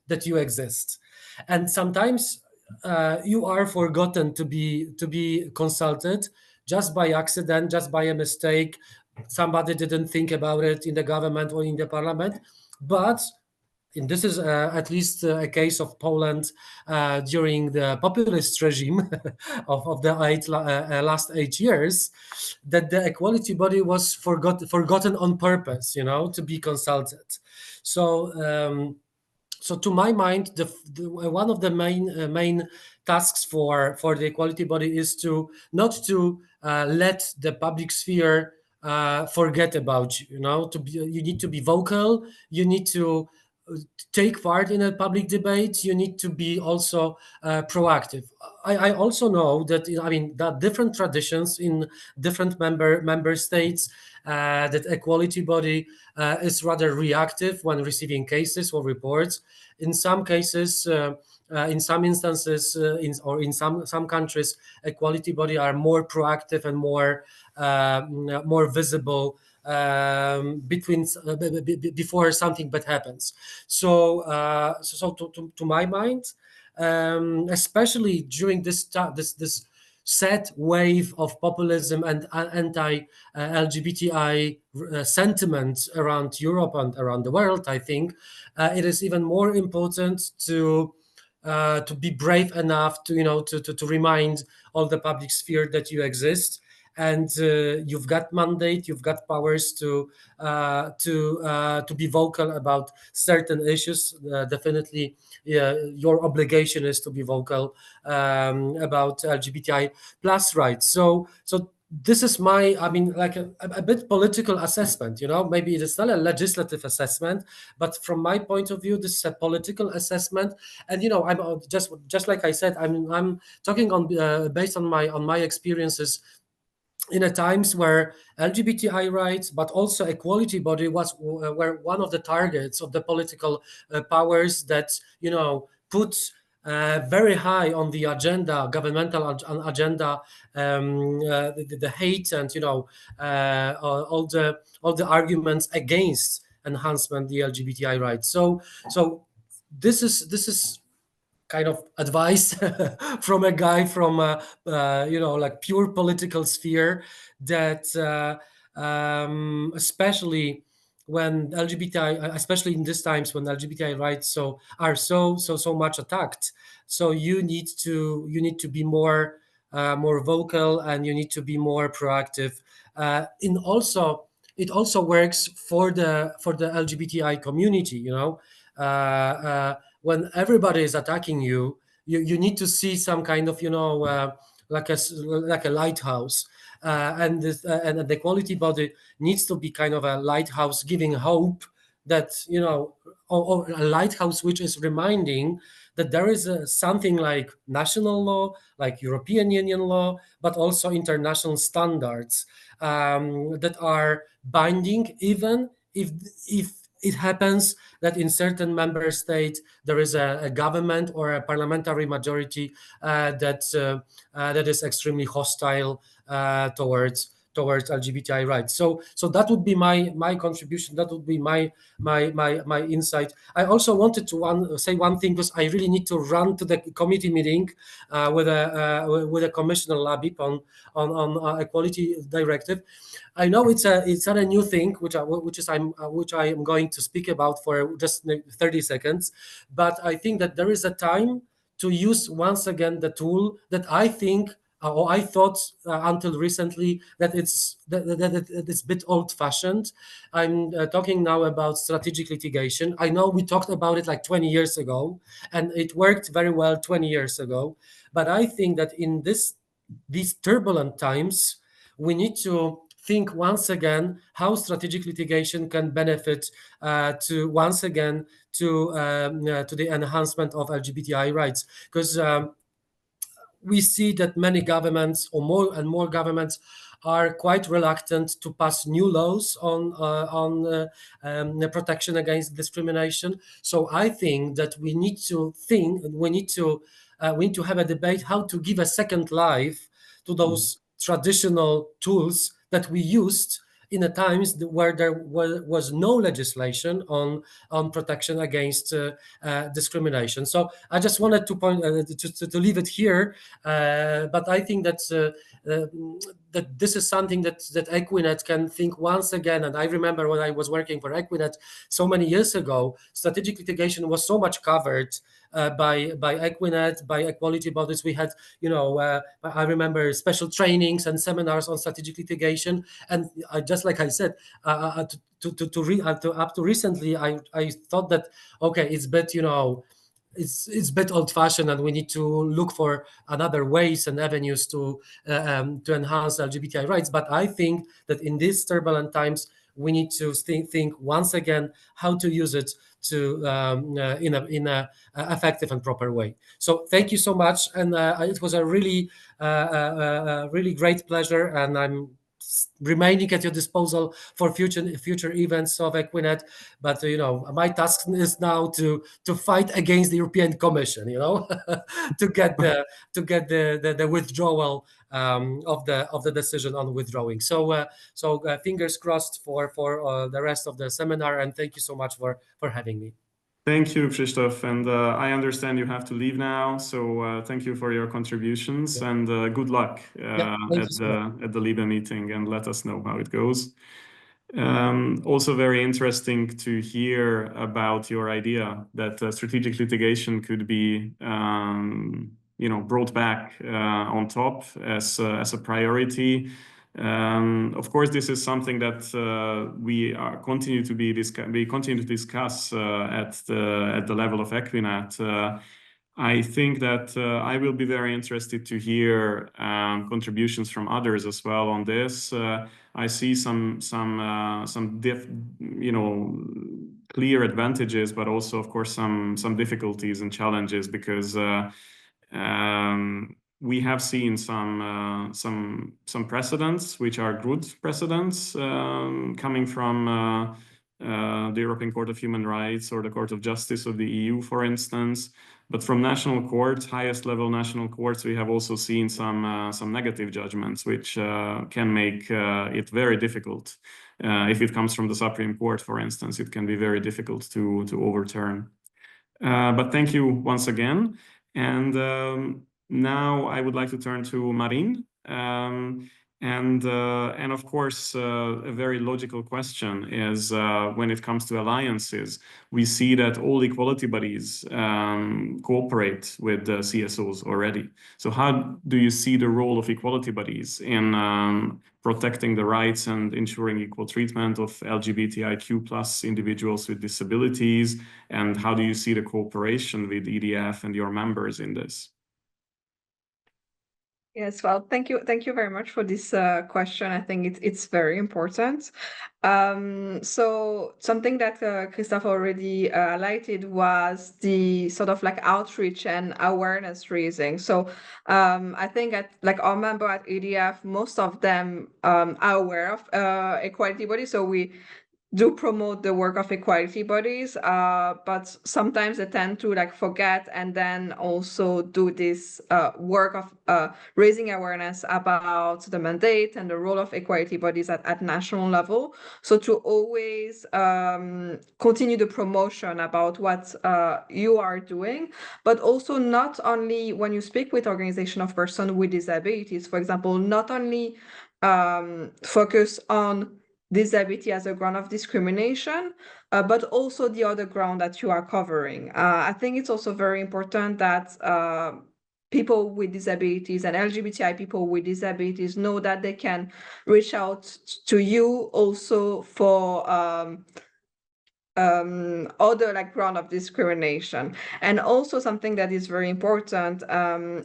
that you exist, and sometimes you are forgotten to be consulted just by accident, just by a mistake. Somebody didn't think about it in the government or in the parliament, but this is at least a case of Poland during the populist regime of the last 8 years, that the equality body was forgotten on purpose, to be consulted. So, so to my mind, one of the main tasks for the equality body is to not to let the public sphere forget about you. You need to be vocal. You need to take part in a public debate. You need to be also proactive. I also know that there are different traditions in different member states. That equality body is rather reactive when receiving cases or reports. In some cases, in some instances, in some countries, equality body are more proactive and more visible before something bad happens. So, to my mind, especially during this sad wave of populism and anti-LGBTI sentiment around Europe and around the world, I think it is even more important to be brave enough to remind all the public sphere that you exist, and you've got mandate, you've got powers to be vocal about certain issues. Definitely, your obligation is to be vocal about LGBTI plus rights. So this is my, I mean, like a bit political assessment, you know, maybe it's not a legislative assessment, but from my point of view, this is a political assessment. And, you know, I'm just like I said, I'm talking on based on my experiences in a times where LGBTI rights, but also equality body were one of the targets of the political powers that, you know, put very high on the agenda, governmental agenda, the hate and, you know, all the arguments against enhancement the LGBTI rights. So this is kind of advice from a guy from you know, like pure political sphere, that especially when LGBTI, especially in these times when LGBTI rights are so much attacked, so you need to be more more vocal, and you need to be more proactive. In also, it also works for the LGBTI community, you know. When everybody is attacking you, you need to see some kind of, you know, like a lighthouse, and the equality body needs to be kind of a lighthouse, giving hope that, you know, or a lighthouse which is reminding that there is something like national law, like European Union law, but also international standards that are binding, even if it happens that in certain member states there is a government or a parliamentary majority that is extremely hostile towards LGBTI rights. So that would be my contribution. That would be my insight. I also wanted to say one thing, because I really need to run to the committee meeting with a Commissioner Labib on equality directive. I know it's not a new thing, which I am going to speak about for just 30 seconds, but I think that there is a time to use once again the tool that I think, or I thought until recently, that it's a bit old-fashioned. I'm talking now about strategic litigation. I know we talked about it like 20 years ago, and it worked very well 20 years ago. But I think that in these turbulent times, we need to think once again how strategic litigation can benefit to once again to the enhancement of LGBTI rights, because we see that many governments, or more and more governments, are quite reluctant to pass new laws on protection against discrimination. So I think that we need to have a debate how to give a second life to those traditional tools that we used in a times where there was no legislation on protection against discrimination. So I just wanted to point to leave it here, but I think that that this is something that Equinet can think once again. And I remember when I was working for Equinet so many years ago, strategic litigation was so much covered by Equinet, by equality bodies. We had, you know, I remember special trainings and seminars on strategic litigation. And just like I said, up to recently, I thought that, okay, it's a bit, you know, it's a bit old-fashioned, and we need to look for another ways and avenues to enhance LGBTI rights. But I think that in these turbulent times, we need to think once again how to use it to in a effective and proper way. So thank you so much, and it was a really really great pleasure, and I'm remaining at your disposal for future events of Equinet. But you know, my task is now to fight against the European Commission, you know, to get the withdrawal of the decision on withdrawing. So fingers crossed for the rest of the seminar, and thank you so much for having me. Thank you, Krzysztof, and I understand you have to leave now, so thank you for your contributions, and good luck at the LIBE meeting, and let us know how it goes. Also very interesting to hear about your idea that strategic litigation could be you know, brought back on top as a priority. Of course, this is something that we continue to discuss at the level of Equinet. I think that I will be very interested to hear contributions from others as well on this. I see some clear advantages, but also, of course, some difficulties and challenges, because we have seen some precedents which are good precedents coming from the European Court of Human Rights or the Court of Justice of the EU, for instance. But from national courts, highest level national courts, we have also seen some negative judgments, which can make it very difficult. If it comes from the Supreme Court, for instance, it can be very difficult to overturn. But thank you once again. And now I would like to turn to Marin. And of course, a very logical question is when it comes to alliances, we see that all equality bodies cooperate with the CSOs already. So how do you see the role of equality bodies in protecting the rights and ensuring equal treatment of LGBTIQ plus individuals with disabilities? And how do you see the cooperation with EDF and your members in this? Yes, well, thank you very much for this question. I think it's very important. So something that Christophe already highlighted was the sort of like outreach and awareness raising. So I think like our member at EDF, most of them are aware of equality bodies. So we do promote the work of equality bodies, but sometimes they tend to like forget and then also do this work of raising awareness about the mandate and the role of equality bodies at national level. So to always continue the promotion about what you are doing, but also not only when you speak with organization of persons with disabilities, for example, not only focus on disability as a ground of discrimination, but also the other ground that you are covering. I think it's also very important that people with disabilities and LGBTI people with disabilities know that they can reach out to you also for other like ground of discrimination. And also something that is very important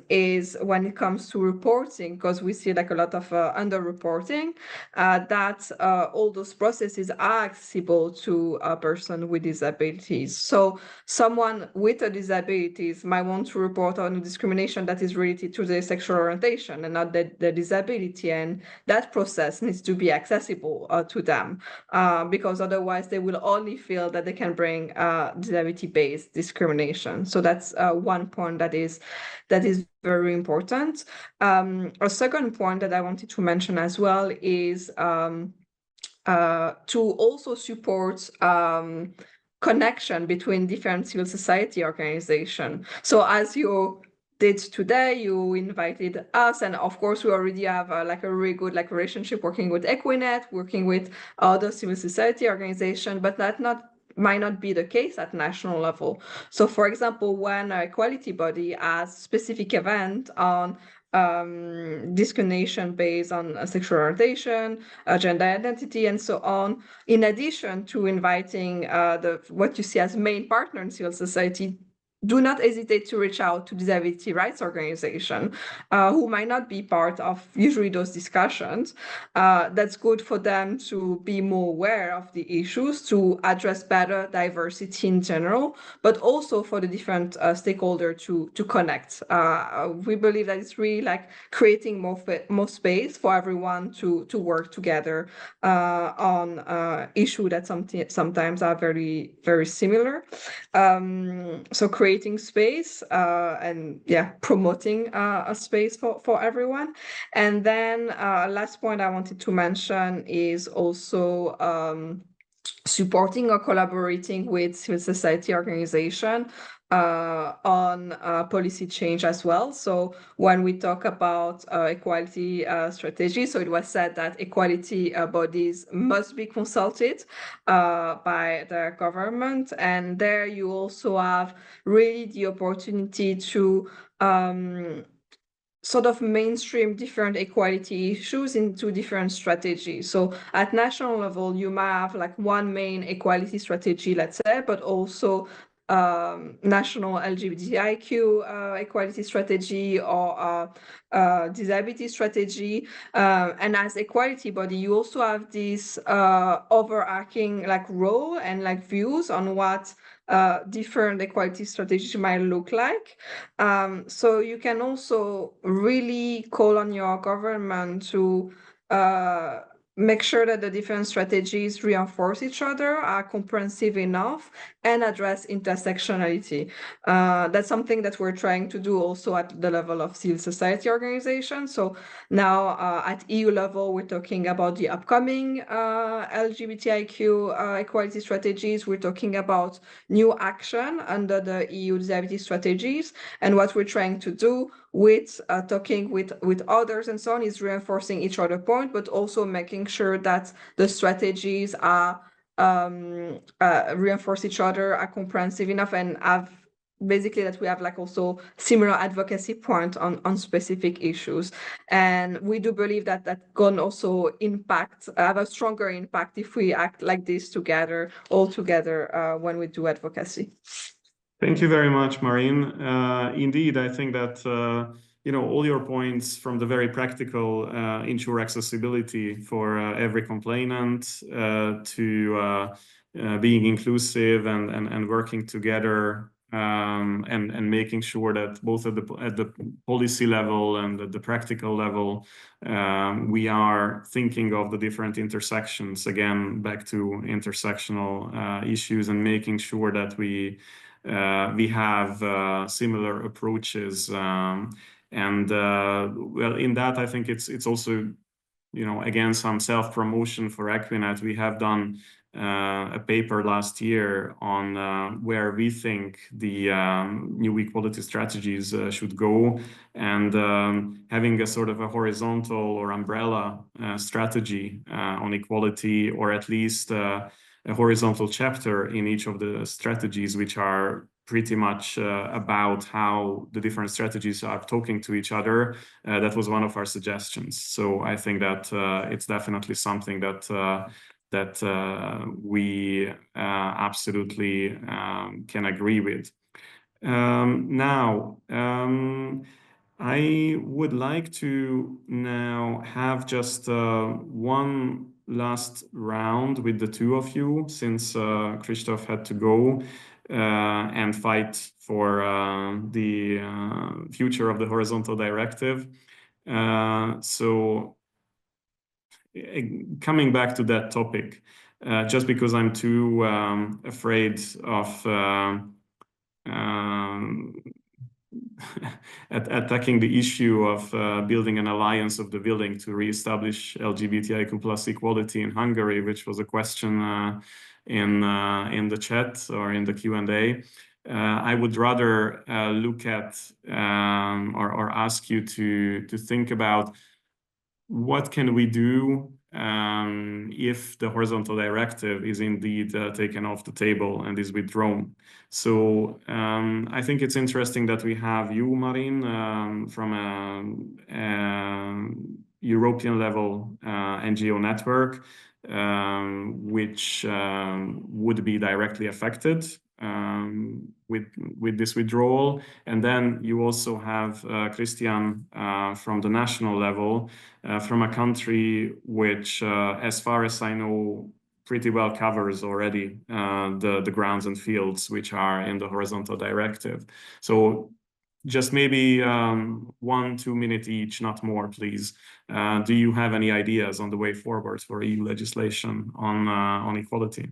is when it comes to reporting, because we see like a lot of underreporting, that all those processes are accessible to a person with disabilities. So someone with a disabilities might want to report on discrimination that is related to their sexual orientation and not the disability, and that process needs to be accessible to them, because otherwise they will only feel that they can bring disability-based discrimination. So that's one point that is very important. A second point that I wanted to mention as well is to also support connection between different civil society organizations. So as you did today, you invited us, and of course we already have like a really good like relationship working with Equinet, working with other civil society organizations, but that might not be the case at national level. So for example, when an equality body has specific event on discrimination based on sexual orientation, gender identity, and so on, in addition to inviting what you see as main partner in civil society, do not hesitate to reach out to disability rights organization who might not be part of usually those discussions. That's good for them to be more aware of the issues, to address better diversity in general, but also for the different stakeholders to connect. We believe that it's really like creating more space for everyone to work together on issues that sometimes are very, very similar. So creating space and promoting a space for everyone. And then last point I wanted to mention is also supporting or collaborating with civil society organization on policy change as well. So when we talk about equality strategy, so it was said that equality bodies must be consulted by the government, and there you also have really the opportunity to sort of mainstream different equality issues into different strategies. So at national level, you might have like one main equality strategy, let's say, but also national LGBTIQ equality strategy or disability strategy. And as equality body, you also have this overarching like role and like views on what different equality strategies might look like. So you can also really call on your government to make sure that the different strategies reinforce each other, are comprehensive enough, and address intersectionality. That's something that we're trying to do also at the level of civil society organizations. So now at EU level, we're talking about the upcoming LGBTIQ equality strategies. We're talking about new action under the EU disability strategies. And what we're trying to do with talking with others and so on is reinforcing each other point, but also making sure that the strategies are reinforce each other, are comprehensive enough, and have basically that we have like also similar advocacy point on specific issues. And we do believe that that can also have a stronger impact if we act like this together, all together when we do advocacy. Thank you very much, Marine. Indeed, I think that all your points, from the very practical ensure accessibility for every complainant to being inclusive and working together and making sure that both at the policy level and at the practical level we are thinking of the different intersections, again back to intersectional issues, and making sure that we have similar approaches, and well, in that I think it's also again some self-promotion for Equinet. We have done a paper last year on where we think the new equality strategies should go, and having a sort of a horizontal or umbrella strategy on equality, or at least a horizontal chapter in each of the strategies, which are pretty much about how the different strategies are talking to each other. That was one of our suggestions. So I think that it's definitely something that we absolutely can agree with. Now, I would like to now have just one last round with the two of you, since Christoph had to go and fight for the future of the horizontal directive. So coming back to that topic, just because I'm too afraid of attacking the issue of building an alliance of the willing to reestablish LGBTIQ+ equality in Hungary, which was a question in the chat or in the Q&A. I would rather look at or ask you to think about what can we do if the horizontal directive is indeed taken off the table and is withdrawn. So I think it's interesting that we have you, Marine, from a European level NGO network, which would be directly affected with this withdrawal. And then you also have Christian from the national level, from a country which, as far as I know, pretty well covers already the grounds and fields which are in the horizontal directive. So just maybe 1-2 minutes each, not more, please. Do you have any ideas on the way forward for EU legislation on equality?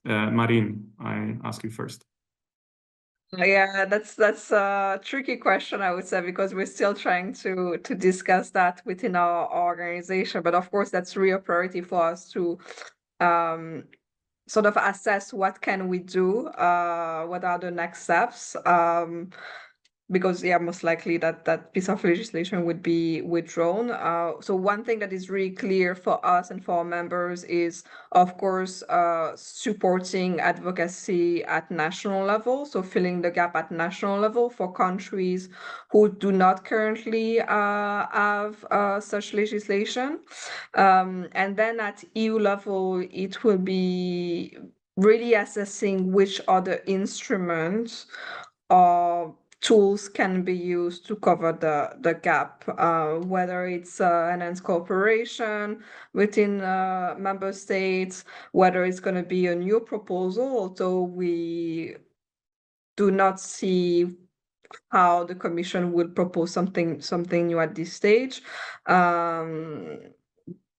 Marine, I ask you first. Yeah, that's a tricky question, I would say, because we're still trying to discuss that within our organization. But of course, that's real priority for us to sort of assess what can we do, what are the next steps, because yeah, most likely that piece of legislation would be withdrawn. So one thing that is really clear for us and for our members is, of course, supporting advocacy at national level. So filling the gap at national level for countries who do not currently have such legislation. And then at EU level, it will be really assessing which other instruments or tools can be used to cover the gap, whether it's enhanced cooperation within member states, whether it's going to be a new proposal, although we do not see how the Commission would propose something new at this stage.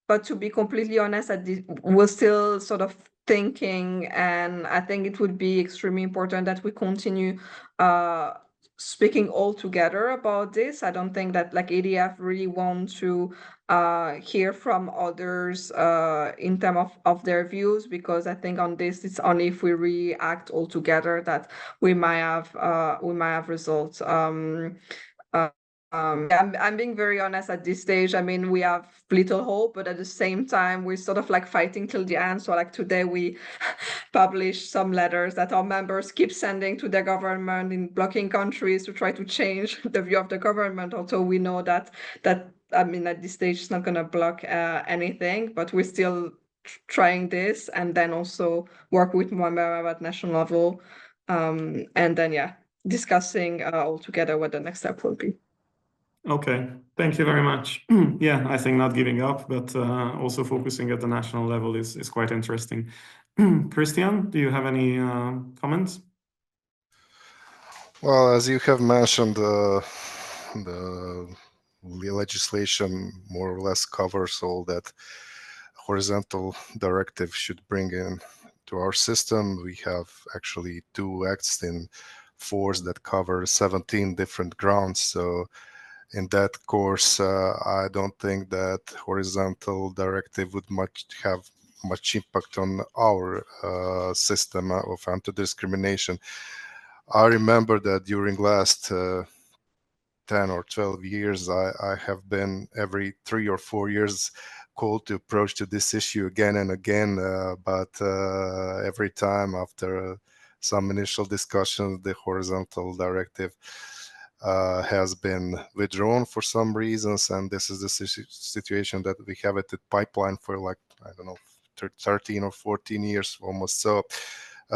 But to be completely honest, we're still sort of thinking, and I think it would be extremely important that we continue speaking all together about this. I don't think that like EDF really want to hear from others in terms of their views, because I think on this it's only if we really act all together that we might have results. I'm being very honest at this stage. I mean, we have little hope, but at the same time, we're sort of like fighting till the end. So like today we published some letters that our members keep sending to their government in blocking countries to try to change the view of the government. Although we know that I mean, at this stage, it's not going to block anything, but we're still trying this, and then also work with member at national level. And then, discussing all together what the next step will be. Okay, thank you very much. Yeah, I think not giving up, but also focusing at the national level is quite interesting. Christian, do you have any comments? Well, as you have mentioned, the legislation more or less covers all that horizontal directive should bring in to our system. We have actually 2 acts in force that cover 17 different grounds. So in that course, I don't think that horizontal directive would have much impact on our system of anti-discrimination. I remember that during last 10 or 12 years, I have been every 3 or 4 years called to approach to this issue again and again, but every time after some initial discussions, the horizontal directive has been withdrawn for some reasons, and this is the situation that we have at the pipeline for like, I don't know, 13 or 14 years almost. So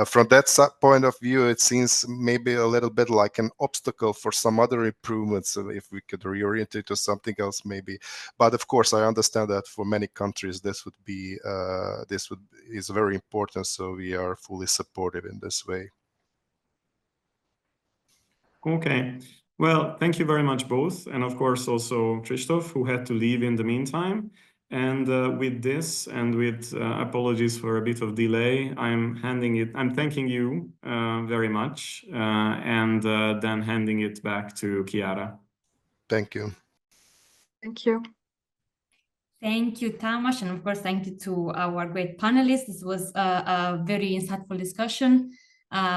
from that point of view, it seems maybe a little bit like an obstacle for some other improvements, if we could reorient it to something else maybe. But of course, I understand that for many countries this is very important, so we are fully supportive in this way. Okay. Well, thank you very much both. And of course, also Krzysztof, who had to leave in the meantime. And with this, and with apologies for a bit of delay, I'm thanking you very much, and then handing it back to Chiara. Thank you. Thank you. Thank you, Tamas, and of course, thank you to our great panelists. This was a very insightful discussion.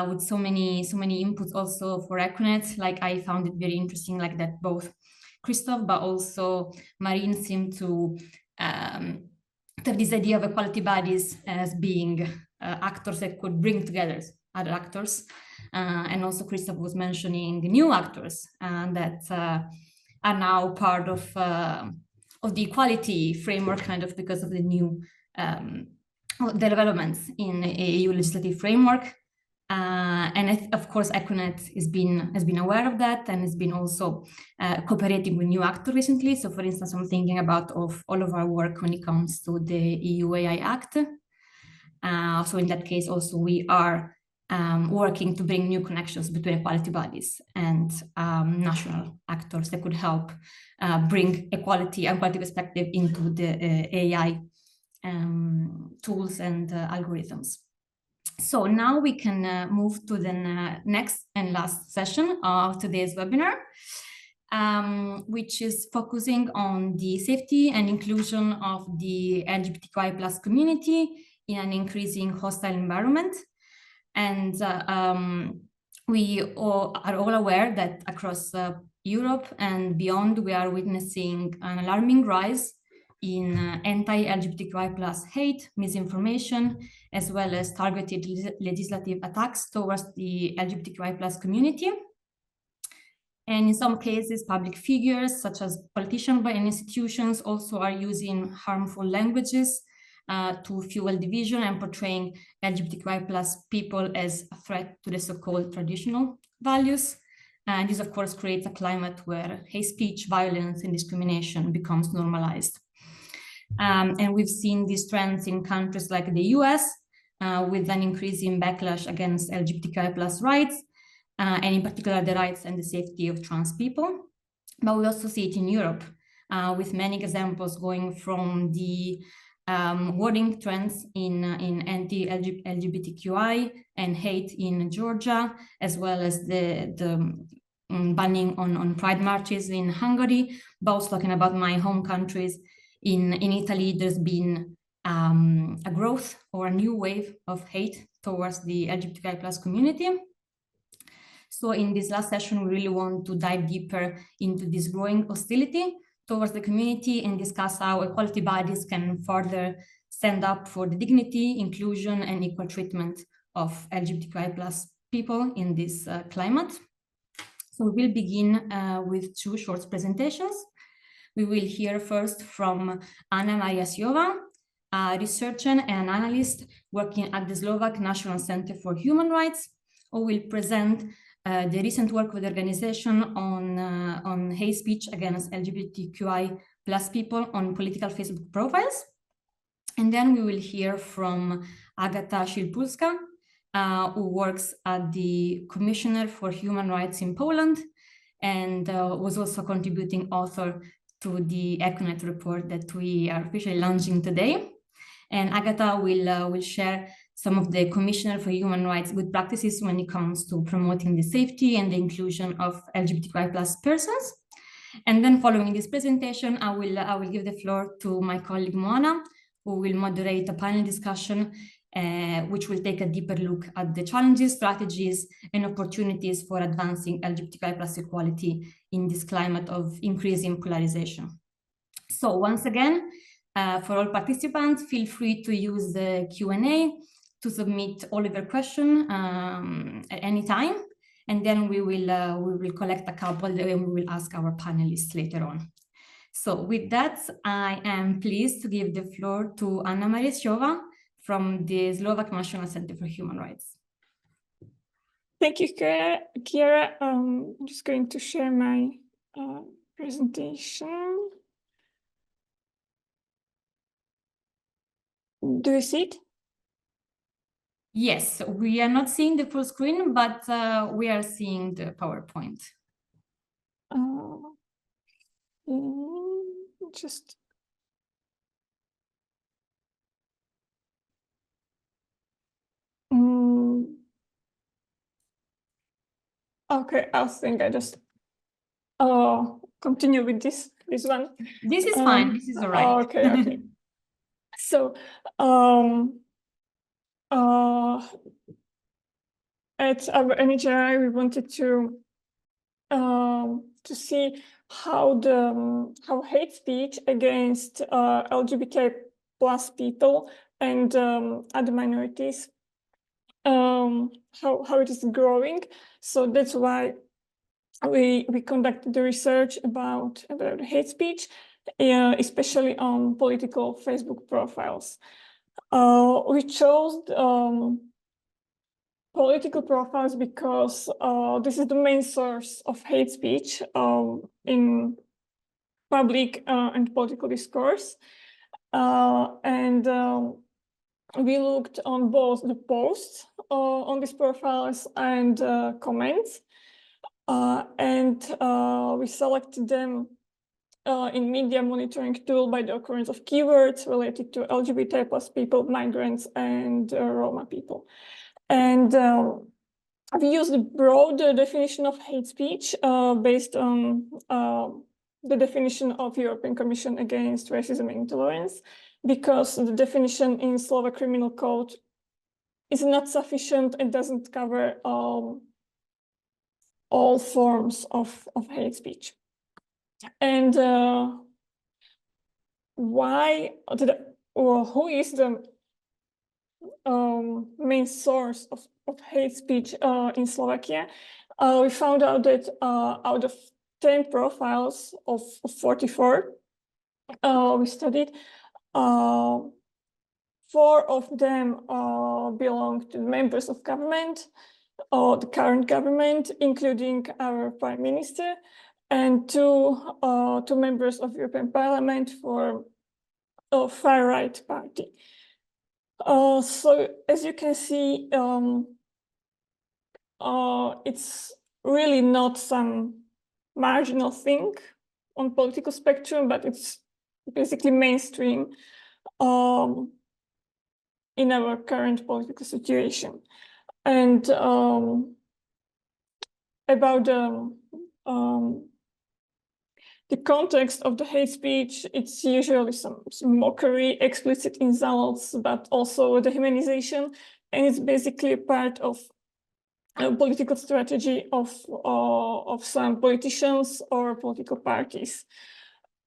With so many inputs also for Equinet. Like I found it very interesting, like that both Krzysztof but also Marine seem to have this idea of equality bodies as being actors that could bring together other actors. And also Krzysztof was mentioning new actors that are now part of the equality framework, kind of because of the new developments in EU legislative framework. And of course, Equinet has been aware of that and has been also cooperating with new actors recently. So, for instance, I'm thinking about all of our work when it comes to the EU AI Act. So, in that case, also we are working to bring new connections between equality bodies and national actors that could help bring equality and quality perspective into the AI tools and algorithms. So now we can move to the next and last session of today's webinar, which is focusing on the safety and inclusion of the LGBTQI+ community in an increasing hostile environment. And we are all aware that across Europe and beyond, we are witnessing an alarming rise in anti-LGBTQI+ hate, misinformation, as well as targeted legislative attacks towards the LGBTQI+ community. And in some cases, public figures such as politicians and institutions also are using harmful languages to fuel division and portraying LGBTQI plus people as a threat to the so-called traditional values. And this, of course, creates a climate where hate speech, violence, and discrimination becomes normalized. And we've seen these trends in countries like the US, with an increase in backlash against LGBTQI plus rights, and in particular the rights and the safety of trans people. But we also see it in Europe, with many examples going from the wording trends in anti-LGBTQI and hate in Georgia, as well as the banning on pride marches in Hungary. Both talking about my home countries, in Italy, there's been a growth or a new wave of hate towards the LGBTQI plus community. So in this last session, we really want to dive deeper into this growing hostility towards the community and discuss how equality bodies can further stand up for the dignity, inclusion, and equal treatment of LGBTQI plus people in this climate. So we will begin with 2 short presentations. We will hear first from Anna Maria Sjova, a researcher and an analyst working at the Slovak National Center for Human Rights, who will present the recent work with the organization on hate speech against LGBTQI plus people on political Facebook profiles. And then we will hear from Agata Szylpulska, who works at the Commissioner for Human Rights in Poland and was also contributing author to the Equinet report that we are officially launching today. And Agata will share some of the Commissioner for Human Rights good practices when it comes to promoting the safety and the inclusion of LGBTQI plus persons. And then following this presentation, I will give the floor to my colleague Moana, who will moderate a panel discussion which will take a deeper look at the challenges, strategies, and opportunities for advancing LGBTQI plus equality in this climate of increasing polarization. So once again, for all participants, feel free to use the Q&A to submit all of your questions at any time, and then we will collect a couple and we will ask our panelists later on. So with that, I am pleased to give the floor to Anna Maria Sjova from the Slovak National Center for Human Rights. Thank you, Chiara. I'm just going to share my presentation. Do you see it? Yes, we are not seeing the full screen, but we are seeing the PowerPoint. Just okay, I think I just continue with this one. This is fine. This is all right. Okay. So at our NHRI, we wanted to see how hate speech against LGBT plus people and other minorities, how it is growing. So that's why we conducted the research about hate speech, especially on political Facebook profiles. We chose political profiles because this is the main source of hate speech in public and political discourse. And we looked on both the posts on these profiles and comments. And we selected them in media monitoring tool by the occurrence of keywords related to LGBT plus people, migrants, and Roma people. And we used a broad definition of hate speech based on the definition of European Commission against Racism and Intolerance, because the definition in Slovak Criminal Code is not sufficient and doesn't cover all forms of hate speech. And who is the main source of hate speech in Slovakia? We found out that out of 10 profiles of 44 we studied, 4 of them belong to members of government, or the current government, including our Prime Minister, and two members of European Parliament for a far-right party. So as you can see, it's really not some marginal thing on political spectrum, but it's basically mainstream in our current political situation. And about the context of the hate speech, it's usually some mockery, explicit insults, but also dehumanization, and it's basically a part of a political strategy of some politicians or political parties.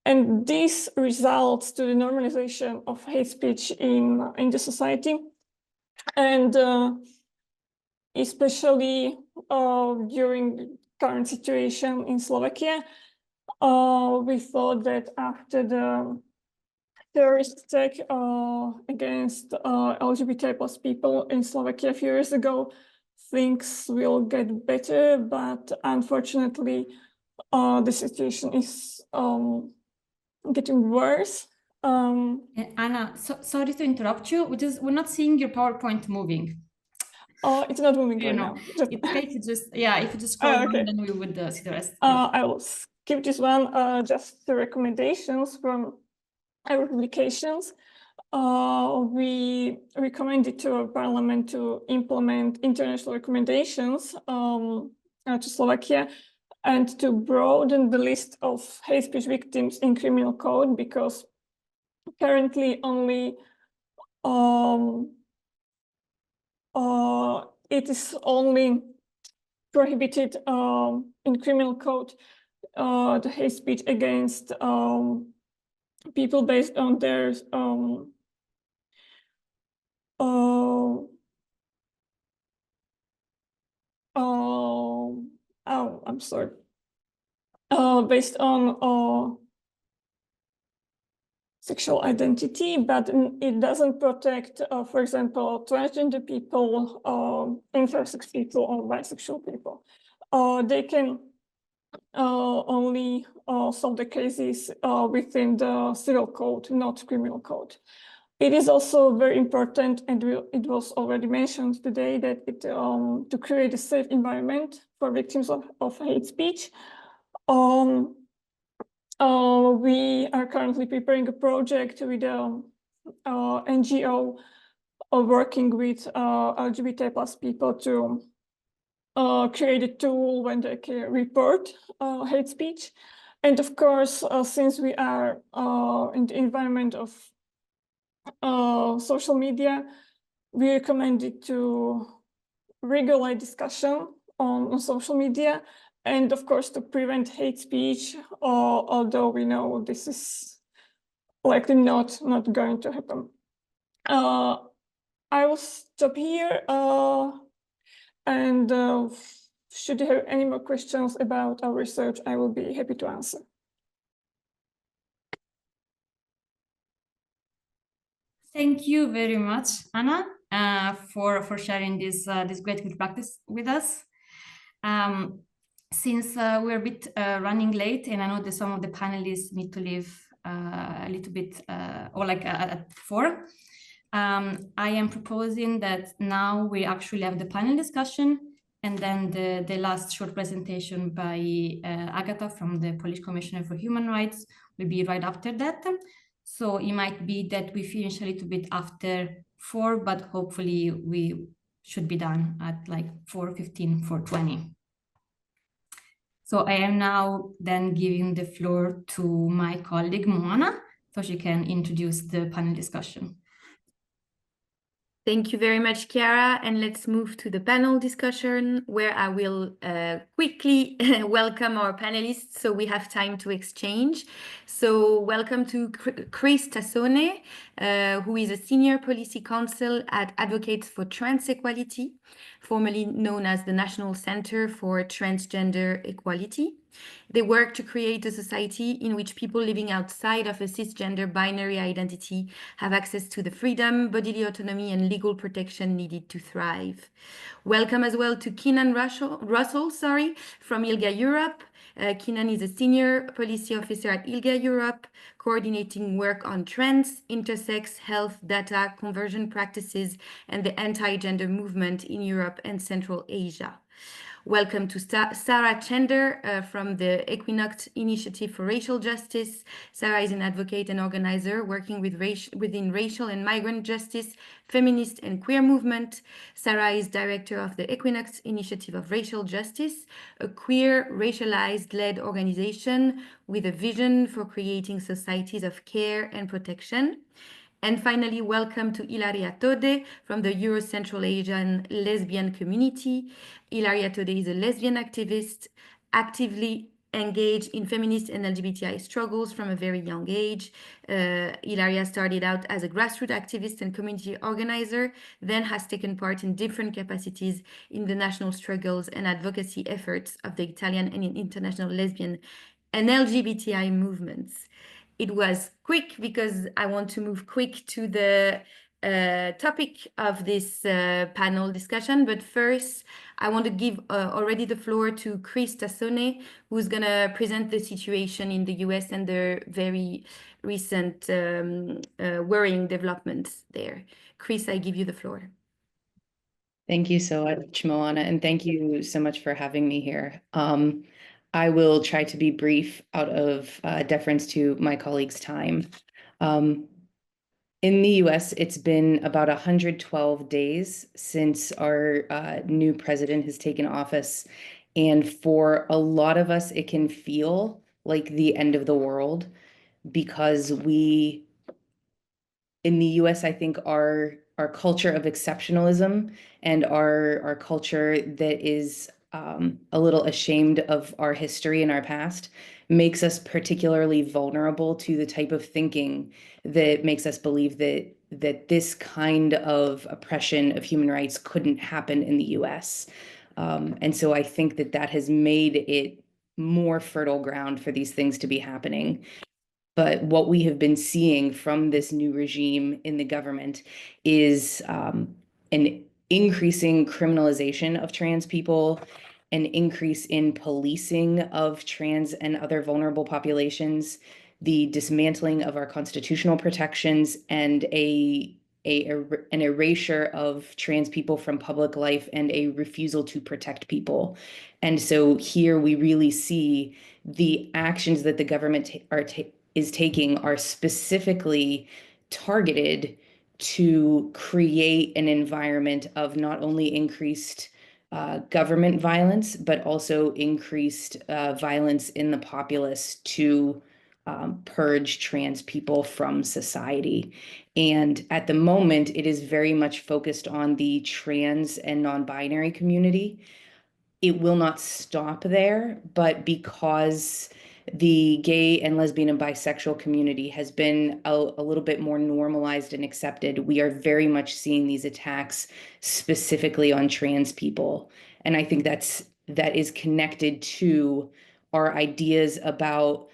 And this results to the normalization of hate speech in the society, and especially during the current situation in Slovakia. We thought that after the terrorist attack against LGBTI+ people in Slovakia a few years ago, things will get better, but unfortunately, the situation is getting worse. Anna, sorry to interrupt you. We're not seeing your PowerPoint moving. It's not moving right now. It's okay if you just scroll down, then we would see the rest. I will skip this one. Just the recommendations from our publications. We recommended to our parliament to implement international recommendations to Slovakia and to broaden the list of hate speech victims in criminal code, because currently only it is only prohibited in criminal code the hate speech against people based on their I'm sorry. Based on sexual identity, but it doesn't protect, for example, transgender people, intersex people, or bisexual people. They can only solve the cases within the civil code, not criminal code. It is also very important, and it was already mentioned today, that it to create a safe environment for victims of hate speech. We are currently preparing a project with NGO working with LGBTI+ people to create a tool when they can report hate speech. And of course, since we are in the environment of social media, we recommend it to regulate discussion on social media, and of course to prevent hate speech, although we know this is likely not going to happen. I will stop here, and should you have any more questions about our research, I will be happy to answer. Thank you very much, Anna, for sharing this great good practice with us. Since we're a bit running late, and I know that some of the panelists need to leave a little bit, or like at 4, I am proposing that now we actually have the panel discussion, and then the last short presentation by Agata from the Polish Commissioner for Human Rights will be right after that. So it might be that we finish a little bit after 4, but hopefully we should be done at like 4:15, 4:20. So I am now then giving the floor to my colleague Moana, so she can introduce the panel discussion. Thank you very much, Chiara. And let's move to the panel discussion, where I will quickly welcome our panelists so we have time to exchange. So welcome to Chris Tassone, who is a senior policy counsel at Advocates for Trans Equality. formerly known as the National Center for Transgender Equality. They work to create a society in which people living outside of a cisgender binary identity have access to the freedom, bodily autonomy, and legal protection needed to thrive. Welcome as well to Keenan Russell, from ILGA Europe. Keenan is a senior policy officer at ILGA Europe, coordinating work on trans, intersex, health, data, conversion practices, and the anti-gender movement in Europe and Central Asia. Welcome to Sarah Chender from the Equinet Initiative for Racial Justice. Sarah is an advocate and organizer working within racial and migrant justice, feminist and queer movement. Sarah is director of the Equinet Initiative of Racial Justice, a queer, racialized-led organization with a vision for creating societies of care and protection. And finally, welcome to Ilaria Tode from the Euro-Central Asian lesbian community. Ilaria Tode is a lesbian activist, actively engaged in feminist and LGBTI struggles from a very young age. Ilaria started out as a grassroots activist and community organizer, then has taken part in different capacities in the national struggles and advocacy efforts of the Italian and international lesbian and LGBTI movements. It was quick because I want to move quick to the topic of this panel discussion. But first, I want to give already the floor to Chris Tassone, who's going to present the situation in the US and the very recent worrying developments there. Chris, I give you the floor. Thank you so much, Moana, and thank you so much for having me here. I will try to be brief out of deference to my colleagues' time. In the US, it's been about 112 days since our new president has taken office. And for a lot of us, it can feel like the end of the world because in the US, I think our culture of exceptionalism and our culture that is a little ashamed of our history and our past makes us particularly vulnerable to the type of thinking that makes us believe that this kind of oppression of human rights couldn't happen in the US. And so I think that has made it more fertile ground for these things to be happening. But what we have been seeing from this new regime in the government is an increasing criminalization of trans people, an increase in policing of trans and other vulnerable populations, the dismantling of our constitutional protections, and an erasure of trans people from public life and a refusal to protect people. And so here we really see the actions that the government is taking are specifically targeted to create an environment of not only increased government violence, but also increased violence in the populace to purge trans people from society. And at the moment, it is very much focused on the trans and non-binary community. It will not stop there, but because the gay and lesbian and bisexual community has been a little bit more normalized and accepted, we are very much seeing these attacks specifically on trans people. And I think that is connected to our ideas about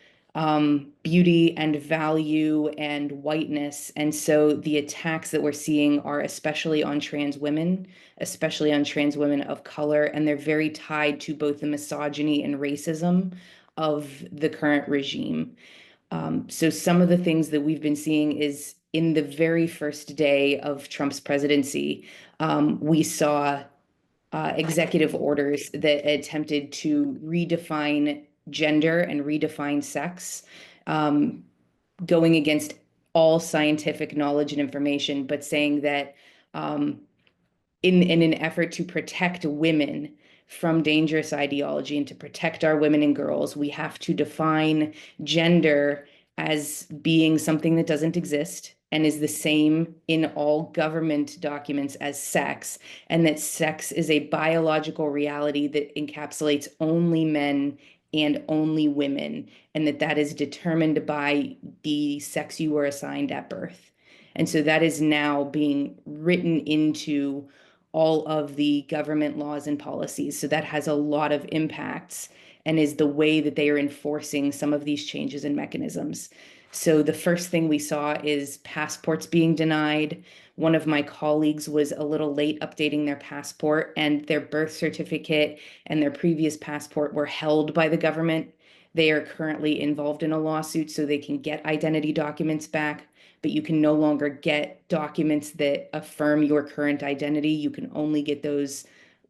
beauty and value and whiteness. And so the attacks that we're seeing are especially on trans women of color, and they're very tied to both the misogyny and racism of the current regime. So some of the things that we've been seeing is in the very first day of Trump's presidency, we saw executive orders that attempted to redefine gender and redefine sex, going against all scientific knowledge and information, but saying that in an effort to protect women from dangerous ideology and to protect our women and girls, we have to define gender as being something that doesn't exist and is the same in all government documents as sex, and that sex is a biological reality that encapsulates only men and only women, and that is determined by the sex you were assigned at birth. And so that is now being written into all of the government laws and policies. So that has a lot of impacts and is the way that they are enforcing some of these changes and mechanisms. So the first thing we saw is passports being denied. One of my colleagues was a little late updating their passport, and their birth certificate and their previous passport were held by the government. They are currently involved in a lawsuit so they can get identity documents back, but you can no longer get documents that affirm your current identity. You can only get those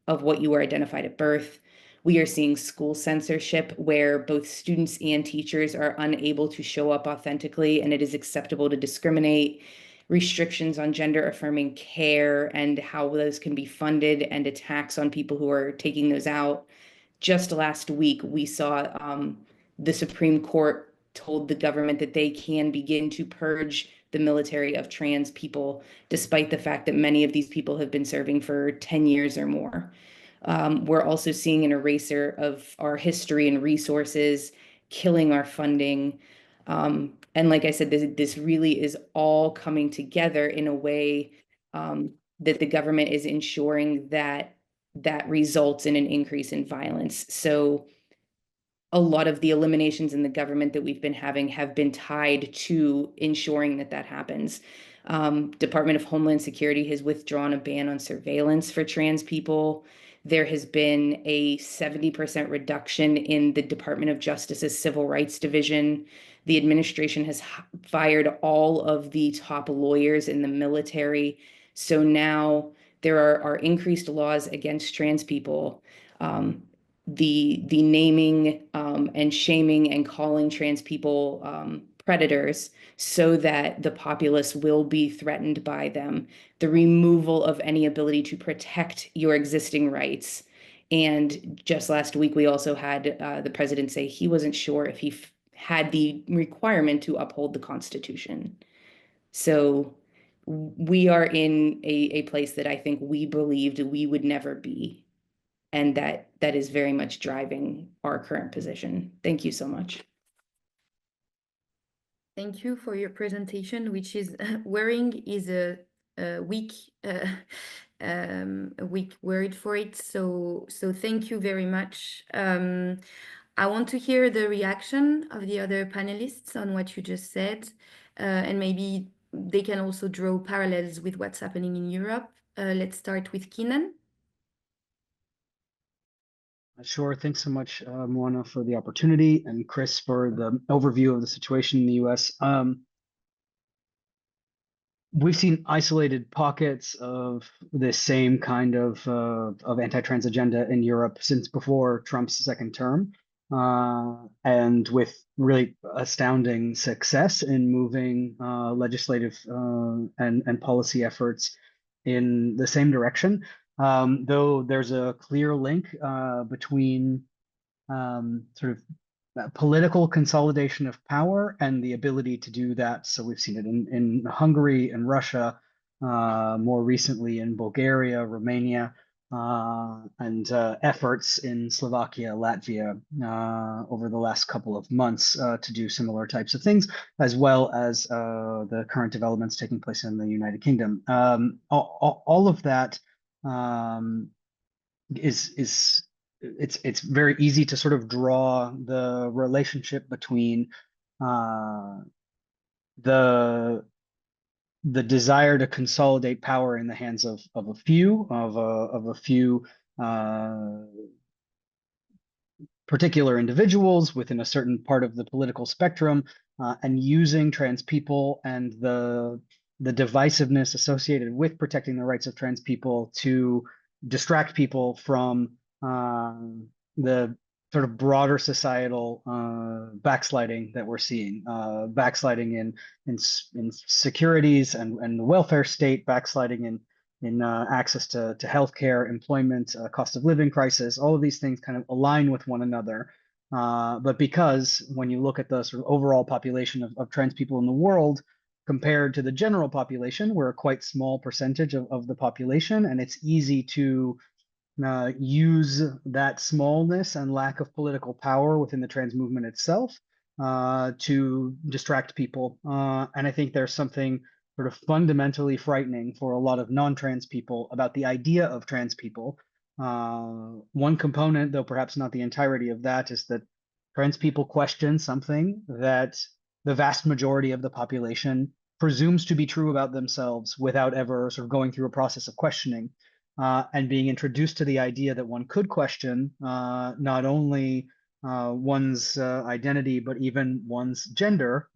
of what you were identified at birth. We are seeing school censorship where both students and teachers are unable to show up authentically, and it is acceptable to discriminate. Restrictions on gender affirming care and how those can be funded, and attacks on people who are taking those out. Just last week, we saw the Supreme Court told the government that they can begin to purge the military of trans people, despite the fact that many of these people have been serving for 10 years or more. We're also seeing an eraser of our history and resources, killing our funding. And like I said, this really is all coming together in a way that the government is ensuring that results in an increase in violence. So a lot of the eliminations in the government that we've been having have been tied to ensuring that happens. Department of Homeland Security has withdrawn a ban on surveillance for trans people. There has been a 70% reduction in the Department of Justice's Civil Rights Division. The administration has fired all of the top lawyers in the military. So now there are increased laws against trans people. The naming and shaming and calling trans people predators so that the populace will be threatened by them, the removal of any ability to protect your existing rights. And just last week, we also had the president say he wasn't sure if he had the requirement to uphold the Constitution. So we are in a place that I think we believed we would never be. And that is very much driving our current position. Thank you so much. Thank you for your presentation, which is worrying is a weak word for it. So thank you very much. I want to hear the reaction of the other panelists on what you just said, and maybe they can also draw parallels with what's happening in Europe. Let's start with Keenan. Sure. Thanks so much, Moana, for the opportunity, and Chris for the overview of the situation in the US. We've seen isolated pockets of the same kind of anti-trans agenda in Europe since before Trump's second term, and with really astounding success in moving legislative and policy efforts in the same direction. Though there's a clear link between sort of political consolidation of power and the ability to do that. So we've seen it in Hungary and Russia, more recently in Bulgaria, Romania, and efforts in Slovakia, Latvia over the last couple of months to do similar types of things, as well as the current developments taking place in the United Kingdom. All of that it's very easy to sort of draw the relationship between the desire to consolidate power in the hands of a few particular individuals within a certain part of the political spectrum, and using trans people and the divisiveness associated with protecting the rights of trans people to distract people from the sort of broader societal backsliding that we're seeing, backsliding in securities and the welfare state, backsliding in access to healthcare, employment, cost of living crisis. All of these things kind of align with one another. But because when you look at the sort of overall population of trans people in the world, compared to the general population, we're a quite small percentage of the population, and it's easy to use that smallness and lack of political power within the trans movement itself to distract people. And I think there's something sort of fundamentally frightening for a lot of non-trans people about the idea of trans people. One component, though perhaps not the entirety of that, is that trans people question something that the vast majority of the population presumes to be true about themselves without ever sort of going through a process of questioning, and being introduced to the idea that one could question not only one's identity, but even one's gender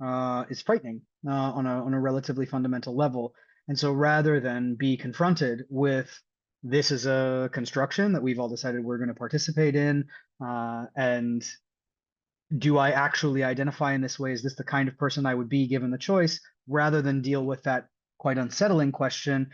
is frightening on a relatively fundamental level. And so rather than be confronted with this is a construction that we've all decided we're going to participate in, and do I actually identify in this way? Is this the kind of person I would be given the choice? Rather than deal with that quite unsettling question,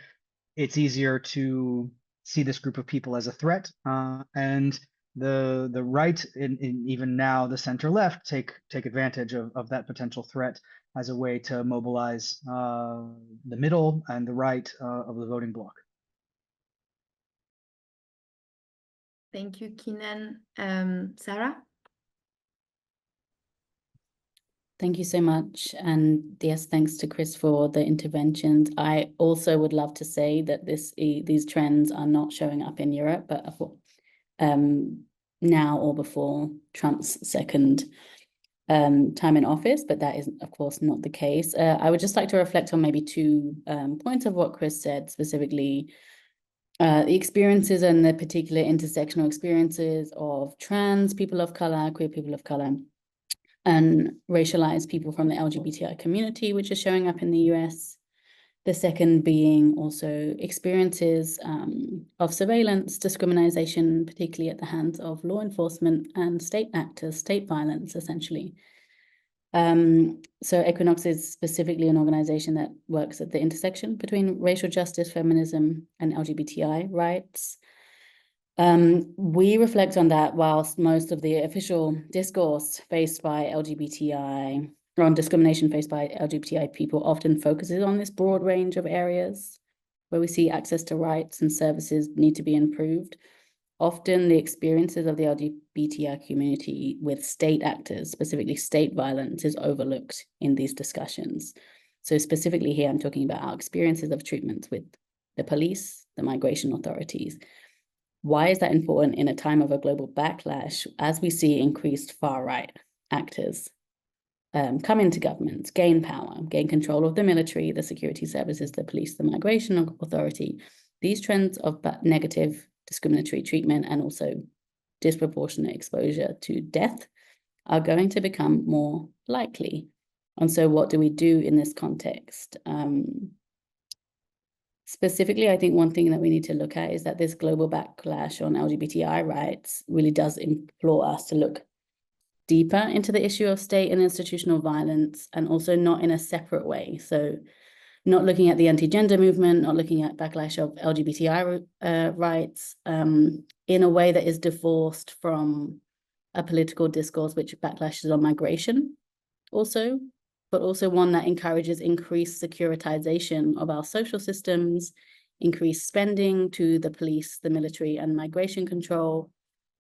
it's easier to see this group of people as a threat, and the right, in even now the center left, take advantage of that potential threat as a way to mobilize the middle and the right of the voting bloc. Thank you, Kenan. Sarah? Thank you so much. And yes, thanks to Chris for the interventions. I also would love to say that these trends are not showing up in Europe, but now or before Trump's second time in office, but that is, of course, not the case. I would just like to reflect on maybe 2 points of what Chris said, specifically the experiences and the particular intersectional experiences of trans people of color, queer people of color, and racialized people from the LGBTI community, which is showing up in the US. The second being also experiences of surveillance, discrimination, particularly at the hands of law enforcement and state actors, state violence, essentially. So Equinox is specifically an organization that works at the intersection between racial justice, feminism, and LGBTI rights. We reflect on that whilst most of the official discourse faced by LGBTI, or on discrimination faced by LGBTI people, often focuses on this broad range of areas where we see access to rights and services need to be improved. Often the experiences of the LGBTI community with state actors, specifically state violence, is overlooked in these discussions. So specifically here, I'm talking about our experiences of treatment with the police, the migration authorities. Why is that important in a time of a global backlash as we see increased far-right actors come into government, gain power, gain control of the military, the security services, the police, the migration authority? These trends of negative discriminatory treatment and also disproportionate exposure to death are going to become more likely. And so what do we do in this context? Specifically, I think one thing that we need to look at is that this global backlash on LGBTI rights really does implore us to look deeper into the issue of state and institutional violence, and also not in a separate way. So not looking at the anti-gender movement, not looking at backlash of LGBTI rights in a way that is divorced from a political discourse which backlashes on migration also, but also one that encourages increased securitization of our social systems, increased spending to the police, the military, and migration control,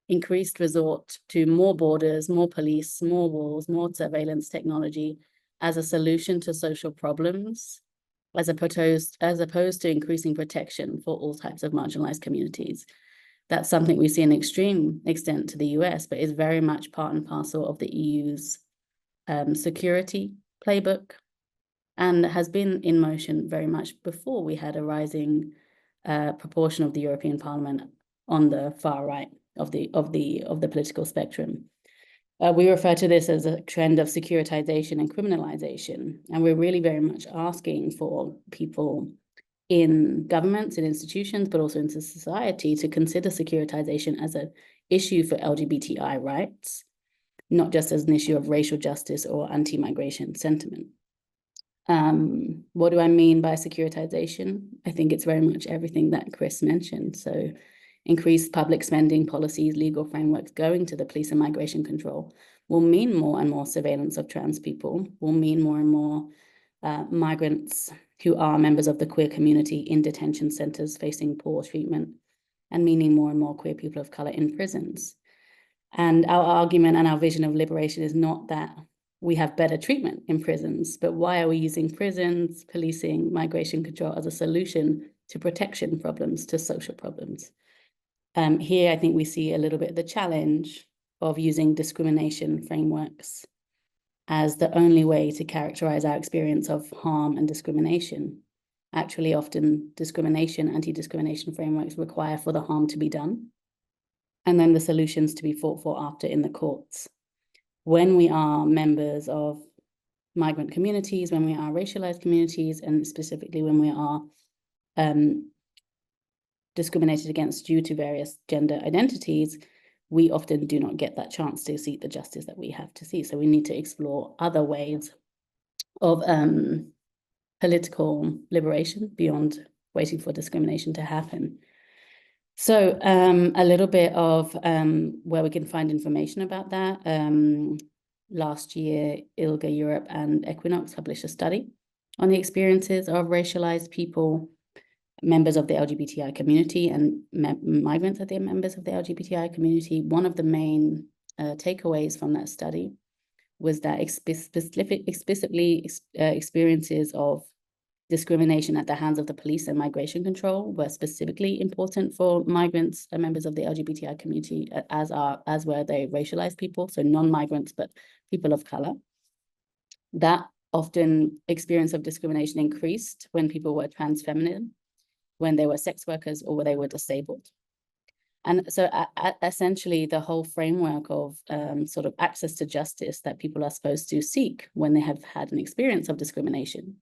increased resort to more borders, more police, more walls, more surveillance technology as a solution to social problems, as opposed to increasing protection for all types of marginalized communities. That's something we see in extreme extent to the US, but is very much part and parcel of the EU's security playbook, and has been in motion very much before we had a rising proportion of the European Parliament on the far right of the political spectrum. We refer to this as a trend of securitization and criminalization, and we're really very much asking for people in governments and institutions, but also into society, to consider securitization as an issue for LGBTI rights, not just as an issue of racial justice or anti-migration sentiment. What do I mean by securitization? I think it's very much everything that Chris mentioned. So increased public spending, policies, legal frameworks going to the police and migration control will mean more and more surveillance of trans people, will mean more and more migrants who are members of the queer community in detention centers facing poor treatment, and meaning more and more queer people of color in prisons. And our argument and our vision of liberation is not that we have better treatment in prisons. But why are we using prisons, policing, migration control as a solution to protection problems, to social problems? Here, I think we see a little bit of the challenge of using discrimination frameworks as the only way to characterize our experience of harm and discrimination. Actually, often discrimination, anti-discrimination frameworks require for the harm to be done, and then the solutions to be fought for after in the courts. When we are members of migrant communities, when we are racialized communities, and specifically when we are discriminated against due to various gender identities, we often do not get that chance to seek the justice that we have to see. So we need to explore other ways of political liberation beyond waiting for discrimination to happen. So a little bit of where we can find information about that. Last year, ILGA Europe and Equinet published a study on the experiences of racialized people, members of the LGBTI community, and migrants that are members of the LGBTI community. One of the main takeaways from that study was that explicitly experiences of discrimination at the hands of the police and migration control were specifically important for migrants and members of the LGBTI community, as were they racialized people, so non-migrants, but people of color. That often experience of discrimination increased when people were trans feminine, when they were sex workers, or when they were disabled. And so essentially the whole framework of sort of access to justice that people are supposed to seek when they have had an experience of discrimination,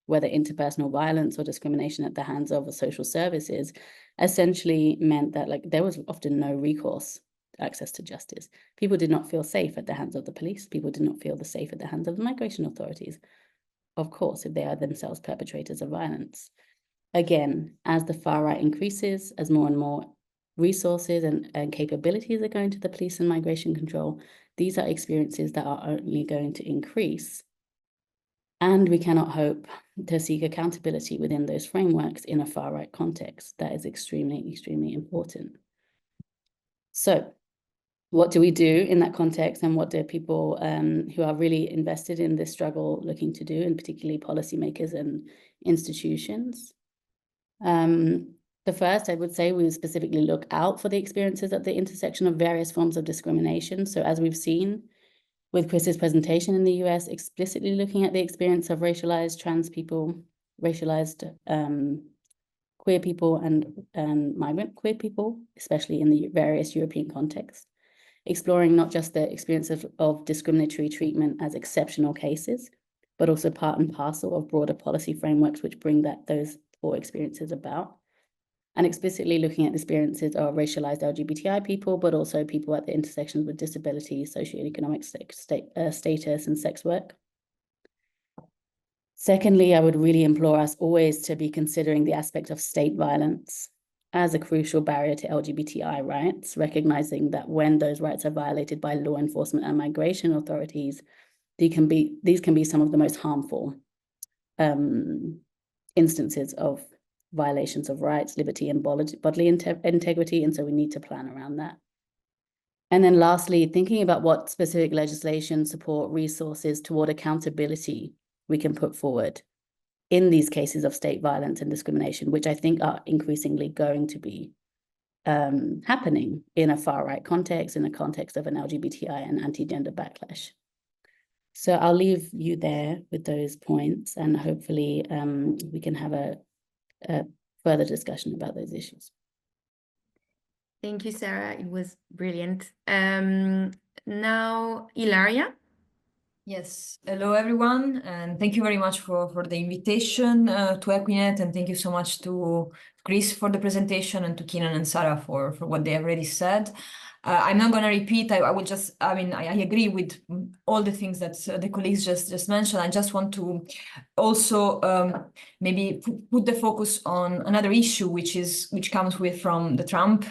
whether interpersonal violence or discrimination at the hands of social services, essentially meant that there was often no recourse to access to justice. People did not feel safe at the hands of the police. People did not feel safe at the hands of the migration authorities, of course, if they are themselves perpetrators of violence. Again, as the far right increases, as more and more resources and capabilities are going to the police and migration control, these are experiences that are only going to increase. And we cannot hope to seek accountability within those frameworks in a far right context. That is extremely, extremely important. So what do we do in that context, and what do people who are really invested in this struggle looking to do, and particularly policymakers and institutions? The first, I would say, we would specifically look out for the experiences at the intersection of various forms of discrimination. So as we've seen with Chris's presentation in the US, explicitly looking at the experience of racialized trans people, racialized queer people, and migrant queer people, especially in the various European contexts, exploring not just the experience of discriminatory treatment as exceptional cases, but also part and parcel of broader policy frameworks which bring those four experiences about, and explicitly looking at the experiences of racialized LGBTI people, but also people at the intersections with disability, socioeconomic status, and sex work. Secondly, I would really implore us always to be considering the aspect of state violence as a crucial barrier to LGBTI rights, recognizing that when those rights are violated by law enforcement and migration authorities, these can be some of the most harmful instances of violations of rights, liberty, and bodily integrity, and so we need to plan around that. And then lastly, thinking about what specific legislation, support, resources toward accountability we can put forward in these cases of state violence and discrimination, which I think are increasingly going to be happening in a far-right context, in a context of an LGBTI and anti-gender backlash. So I'll leave you there with those points, and hopefully we can have a further discussion about those issues. Thank you, Sarah. It was brilliant. Now, Ilaria. Yes, hello everyone, and thank you very much for the invitation to Equinet, and thank you so much to Chris for the presentation, and to Keenan and Sarah for what they have already said. I'm not going to repeat. I will just, I agree with all the things that the colleagues just mentioned. I just want to also maybe put the focus on another issue, which comes from the Trump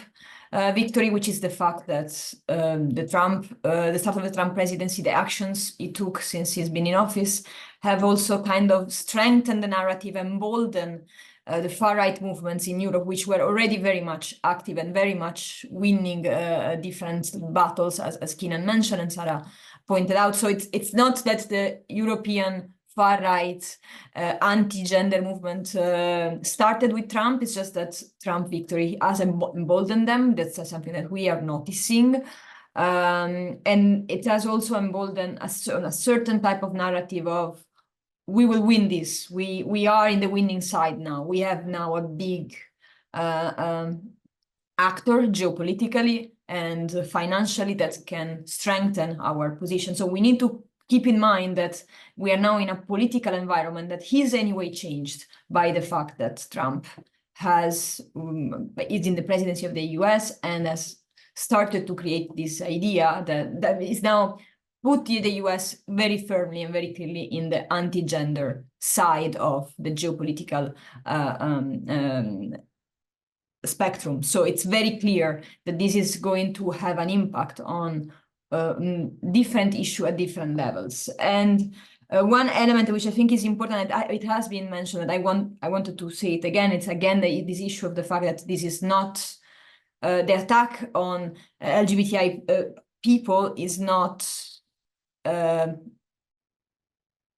victory, which is the fact that the start of the Trump presidency, the actions he took since he's been in office, have also kind of strengthened the narrative, emboldened the far-right movements in Europe, which were already very much active and very much winning different battles, as Keenan mentioned and Sarah pointed out. So it's not that the European far-right anti-gender movement started with Trump. It's just that Trump victory has emboldened them. That's something that we are noticing. And it has also emboldened a certain type of narrative of, we will win this. We are in the winning side now. We have now a big actor geopolitically and financially that can strengthen our position. So we need to keep in mind that we are now in a political environment that is anyway changed by the fact that Trump is in the presidency of the US and has started to create this idea that is now put the US very firmly and very clearly in the anti-gender side of the geopolitical spectrum. So it's very clear that this is going to have an impact on different issue at different levels. And one element which I think is important, it has been mentioned, and I wanted to say it again, it's again this issue of the fact that this is not the attack on LGBTI people is not an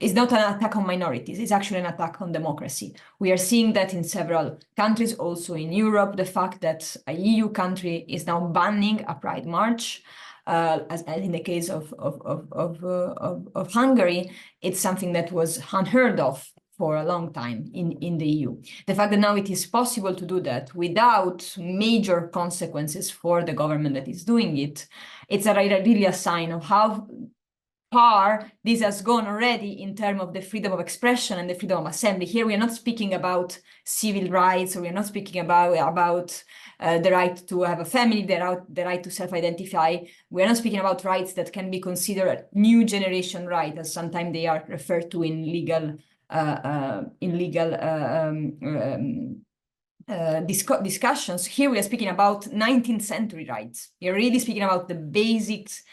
attack on minorities. It's actually an attack on democracy. We are seeing that in several countries, also in Europe, the fact that a EU country is now banning a Pride March, as in the case of Hungary, it's something that was unheard of for a long time in the EU. The fact that now it is possible to do that without major consequences for the government that is doing it, it's really a sign of how far this has gone already in terms of the freedom of expression and the freedom of assembly. Here we are not speaking about civil rights, or we are not speaking about the right to have a family, the right to self-identify. We are not speaking about rights that can be considered new generation right, as sometimes they are referred to in legal discussions. Here we are speaking about 19th century rights. We are really speaking about the basics,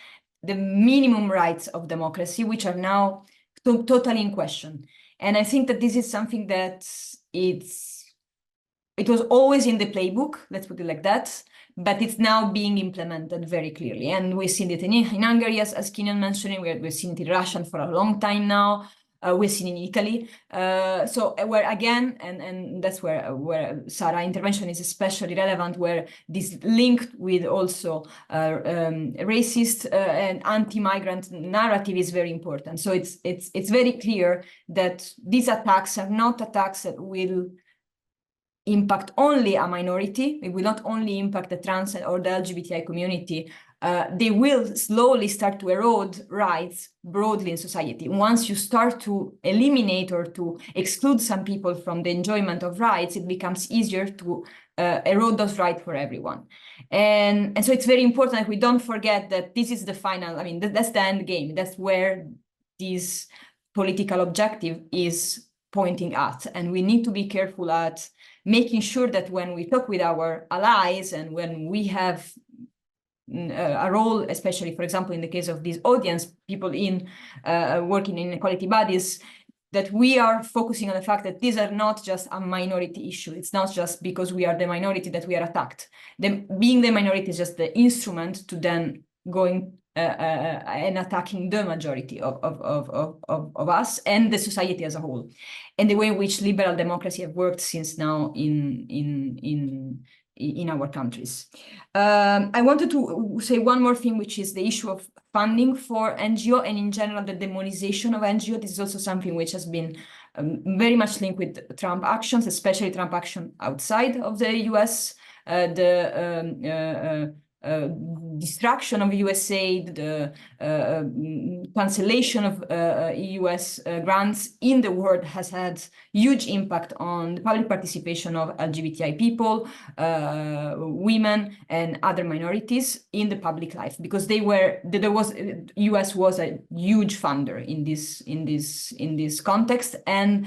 the minimum rights of democracy, which are now totally in question. And I think that this is something that it was always in the playbook, let's put it like that, but it's now being implemented very clearly. And we've seen it in Hungary, as Keenan mentioned, we've seen it in Russia for a long time now. We've seen in Italy. So where again, and that's where Sarah's intervention is especially relevant, where this linked with also racist and anti-migrant narrative is very important. So it's very clear that these attacks are not attacks that will impact only a minority. It will not only impact the trans or the LGBTI community. They will slowly start to erode rights broadly in society. Once you start to eliminate or to exclude some people from the enjoyment of rights, it becomes easier to erode those rights for everyone. And so it's very important that we don't forget that this is the final, I mean, that's the end game. That's where this political objective is pointing at. And we need to be careful at making sure that when we talk with our allies and when we have a role, especially, for example, in the case of this audience, people in working in equality bodies, that we are focusing on the fact that these are not just a minority issue. It's not just because we are the minority that we are attacked. Being the minority is just the instrument to then going and attacking the majority of us and the society as a whole, and the way in which liberal democracy have worked since now in our countries. I wanted to say one more thing, which is the issue of funding for NGO and in general the demonization of NGO. This is also something which has been very much linked with Trump actions, especially Trump action outside of the US, destruction of USAID, the cancellation of US grants in the world has had huge impact on the public participation of LGBTI people, women, and other minorities in the public life, because US was a huge funder in this context, and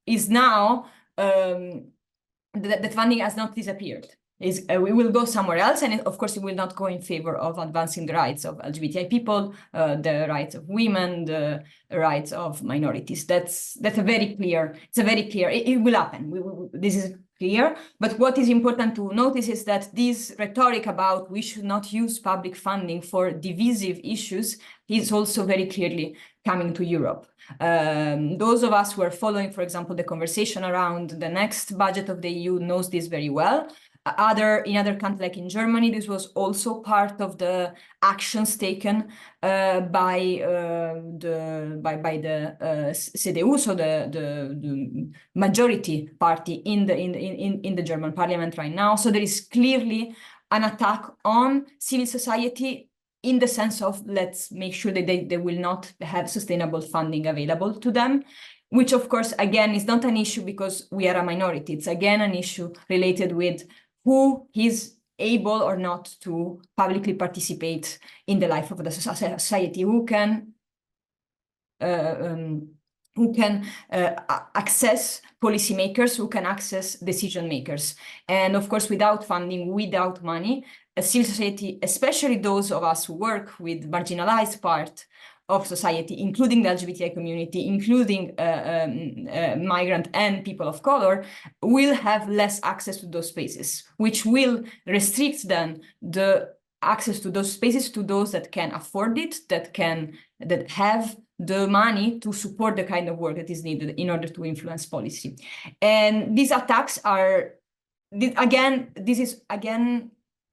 is now that funding has not disappeared. we will go somewhere else, and of course, it will not go in favor of advancing the rights of LGBTI people, the rights of women, the rights of minorities. That's a very clear. It's a very clear. It will happen. This is clear. But what is important to notice is that this rhetoric about we should not use public funding for divisive issues is also very clearly coming to Europe. Those of us who are following, for example, the conversation around the next budget of the EU knows this very well. In other countries, like in Germany, this was also part of the actions taken by the CDU, so the majority party in the German parliament right now. So there is clearly an attack on civil society in the sense of let's make sure that they will not have sustainable funding available to them, which of course, again, is not an issue because we are a minority. It's again an issue related with who is able or not to publicly participate in the life of the society, who can access policymakers, who can access decision makers. And of course, without funding, without money, civil society, especially those of us who work with marginalized part of society, including the LGBTI community, including migrant and people of color, will have less access to those spaces, which will restrict then the access to those spaces to those that can afford it, that have the money to support the kind of work that is needed in order to influence policy. And these attacks are, this is again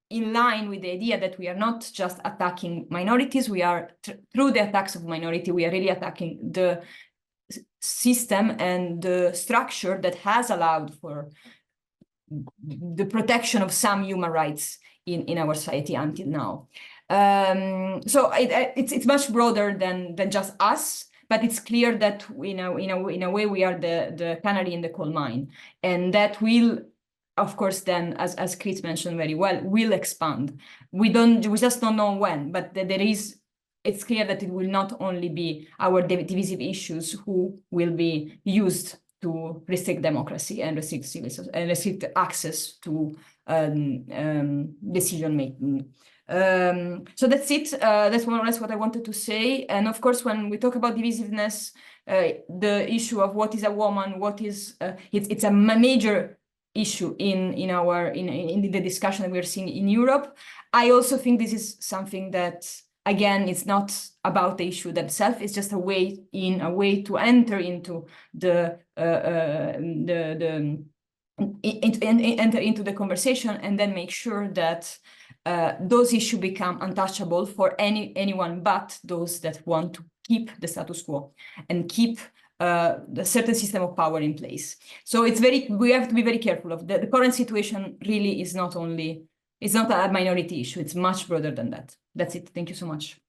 in line with the idea that we are not just attacking minorities, we are, through the attacks of minority, we are really attacking the system and the structure that has allowed for the protection of some human rights in our society until now. So it's much broader than just us, but it's clear that in a way we are the canary in the coal mine, and that will, of course, then, as Chris mentioned very well, will expand. We just don't know when, but it's clear that it will not only be our divisive issues who will be used to restrict democracy and restrict access to decision making. So that's it. That's more or less what I wanted to say. And of course, when we talk about divisiveness, the issue of what is a woman, it's a major issue in the discussion that we're seeing in Europe. I also think this is something that, again, it's not about the issue themselves. It's just a way to enter into enter into the conversation and then make sure that those issues become untouchable for anyone but those that want to keep the status quo and keep the certain system of power in place. So we have to be very careful of the current situation. Really is not it's not a minority issue. It's much broader than that. That's it. Thank you so much.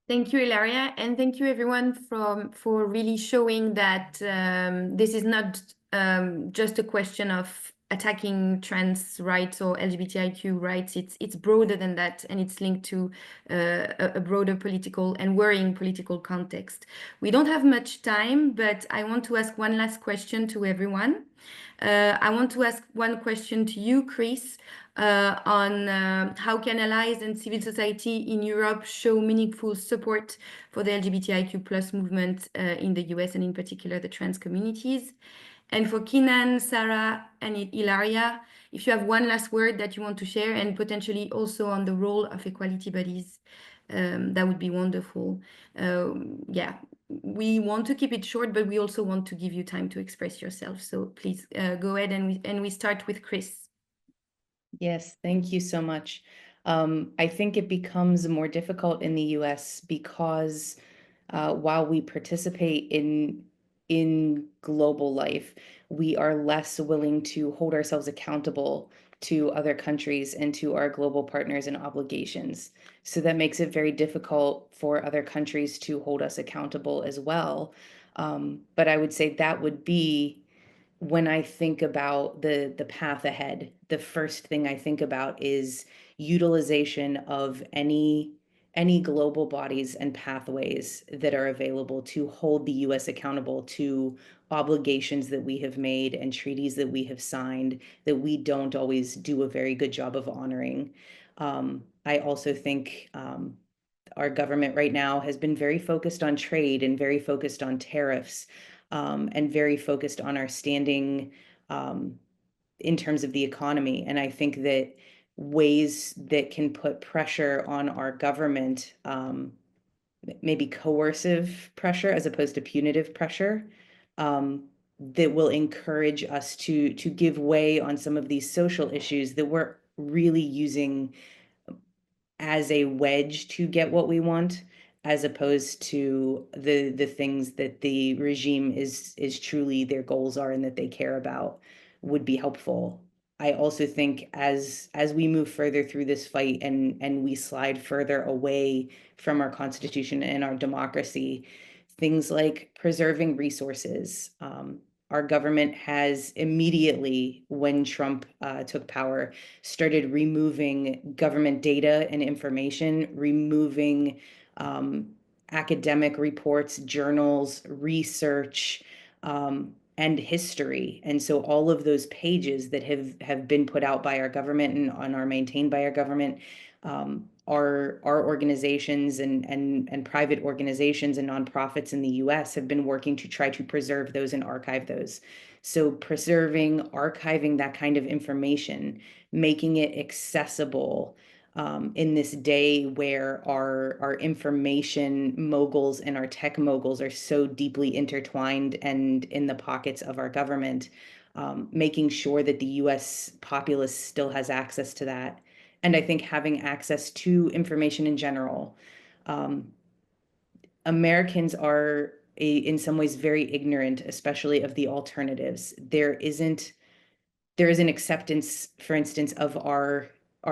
Thank you, Ilaria, and thank you everyone for really showing that this is not just a question of attacking trans rights or LGBTIQ rights. It's broader than that, and it's linked to a broader political and worrying political context. We don't have much time, but I want to ask one last question to everyone. I want to ask one question to you, Chris, on how can allies and civil society in Europe show meaningful support for the LGBTIQ+ movement in the US and in particular the trans communities. And for Keenan, Sarah, and Ilaria, if you have one last word that you want to share, and potentially also on the role of equality bodies, that would be wonderful. Yeah, we want to keep it short, but we also want to give you time to express yourself. So please go ahead, and we start with Chris. Yes, thank you so much. I think it becomes more difficult in the US because while we participate in global life, we are less willing to hold ourselves accountable to other countries and to our global partners and obligations. So that makes it very difficult for other countries to hold us accountable as well. But I would say that would be, when I think about the path ahead, the first thing I think about is utilization of any any global bodies and pathways that are available to hold the US accountable to obligations that we have made and treaties that we have signed that we don't always do a very good job of honoring. I also think our government right now has been very focused on trade and very focused on tariffs, and very focused on our standing in terms of the economy. And I think that ways that can put pressure on our government, maybe coercive pressure as opposed to punitive pressure, that will encourage us to give way on some of these social issues that we're really using as a wedge to get what we want, as opposed to the things that the regime is truly their goals are and that they care about, would be helpful. I also think as we move further through this fight and we slide further away from our constitution and our democracy, things like preserving resources. Our government has immediately, when Trump took power, started removing government data and information, removing academic reports, journals, research, and history. And so all of those pages that have been put out by our government and are maintained by our government, our organizations and private organizations and nonprofits in the US have been working to try to preserve those and archive those. So preserving, archiving that kind of information, making it accessible in this day where our information moguls and our tech moguls are so deeply intertwined and in the pockets of our government, making sure that the US populace still has access to that. And I think having access to information in general. Americans are in some ways very ignorant, especially of the alternatives. There is an acceptance, for instance, of our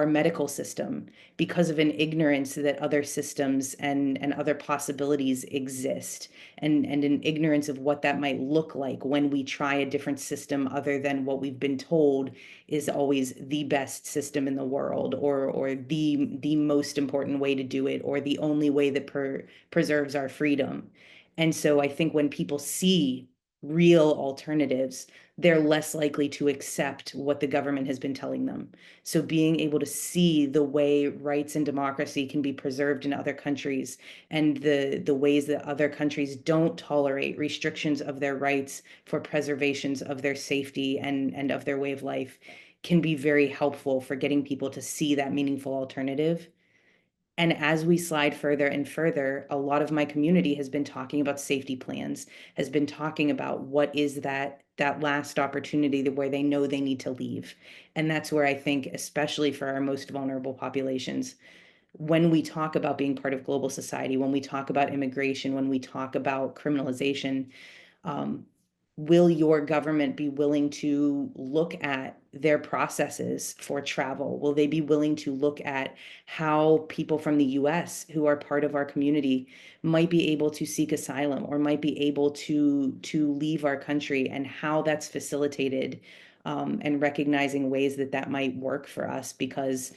medical system because of an ignorance that other systems and other possibilities exist, and an ignorance of what that might look like when we try a different system other than what we've been told is always the best system in the world, or the most important way to do it, or the only way that preserves our freedom. And so I think when people see real alternatives, they're less likely to accept what the government has been telling them. So being able to see the way rights and democracy can be preserved in other countries, and the ways that other countries don't tolerate restrictions of their rights for preservations of their safety and of their way of life, can be very helpful for getting people to see that meaningful alternative. And as we slide further and further, a lot of my community has been talking about safety plans, has been talking about what is that last opportunity where they know they need to leave. And that's where I think, especially for our most vulnerable populations, when we talk about being part of global society, when we talk about immigration, when we talk about criminalization, will your government be willing to look at their processes for travel? Will they be willing to look at how people from the US who are part of our community might be able to seek asylum or might be able to leave our country, and how that's facilitated, and recognizing ways that might work for us, because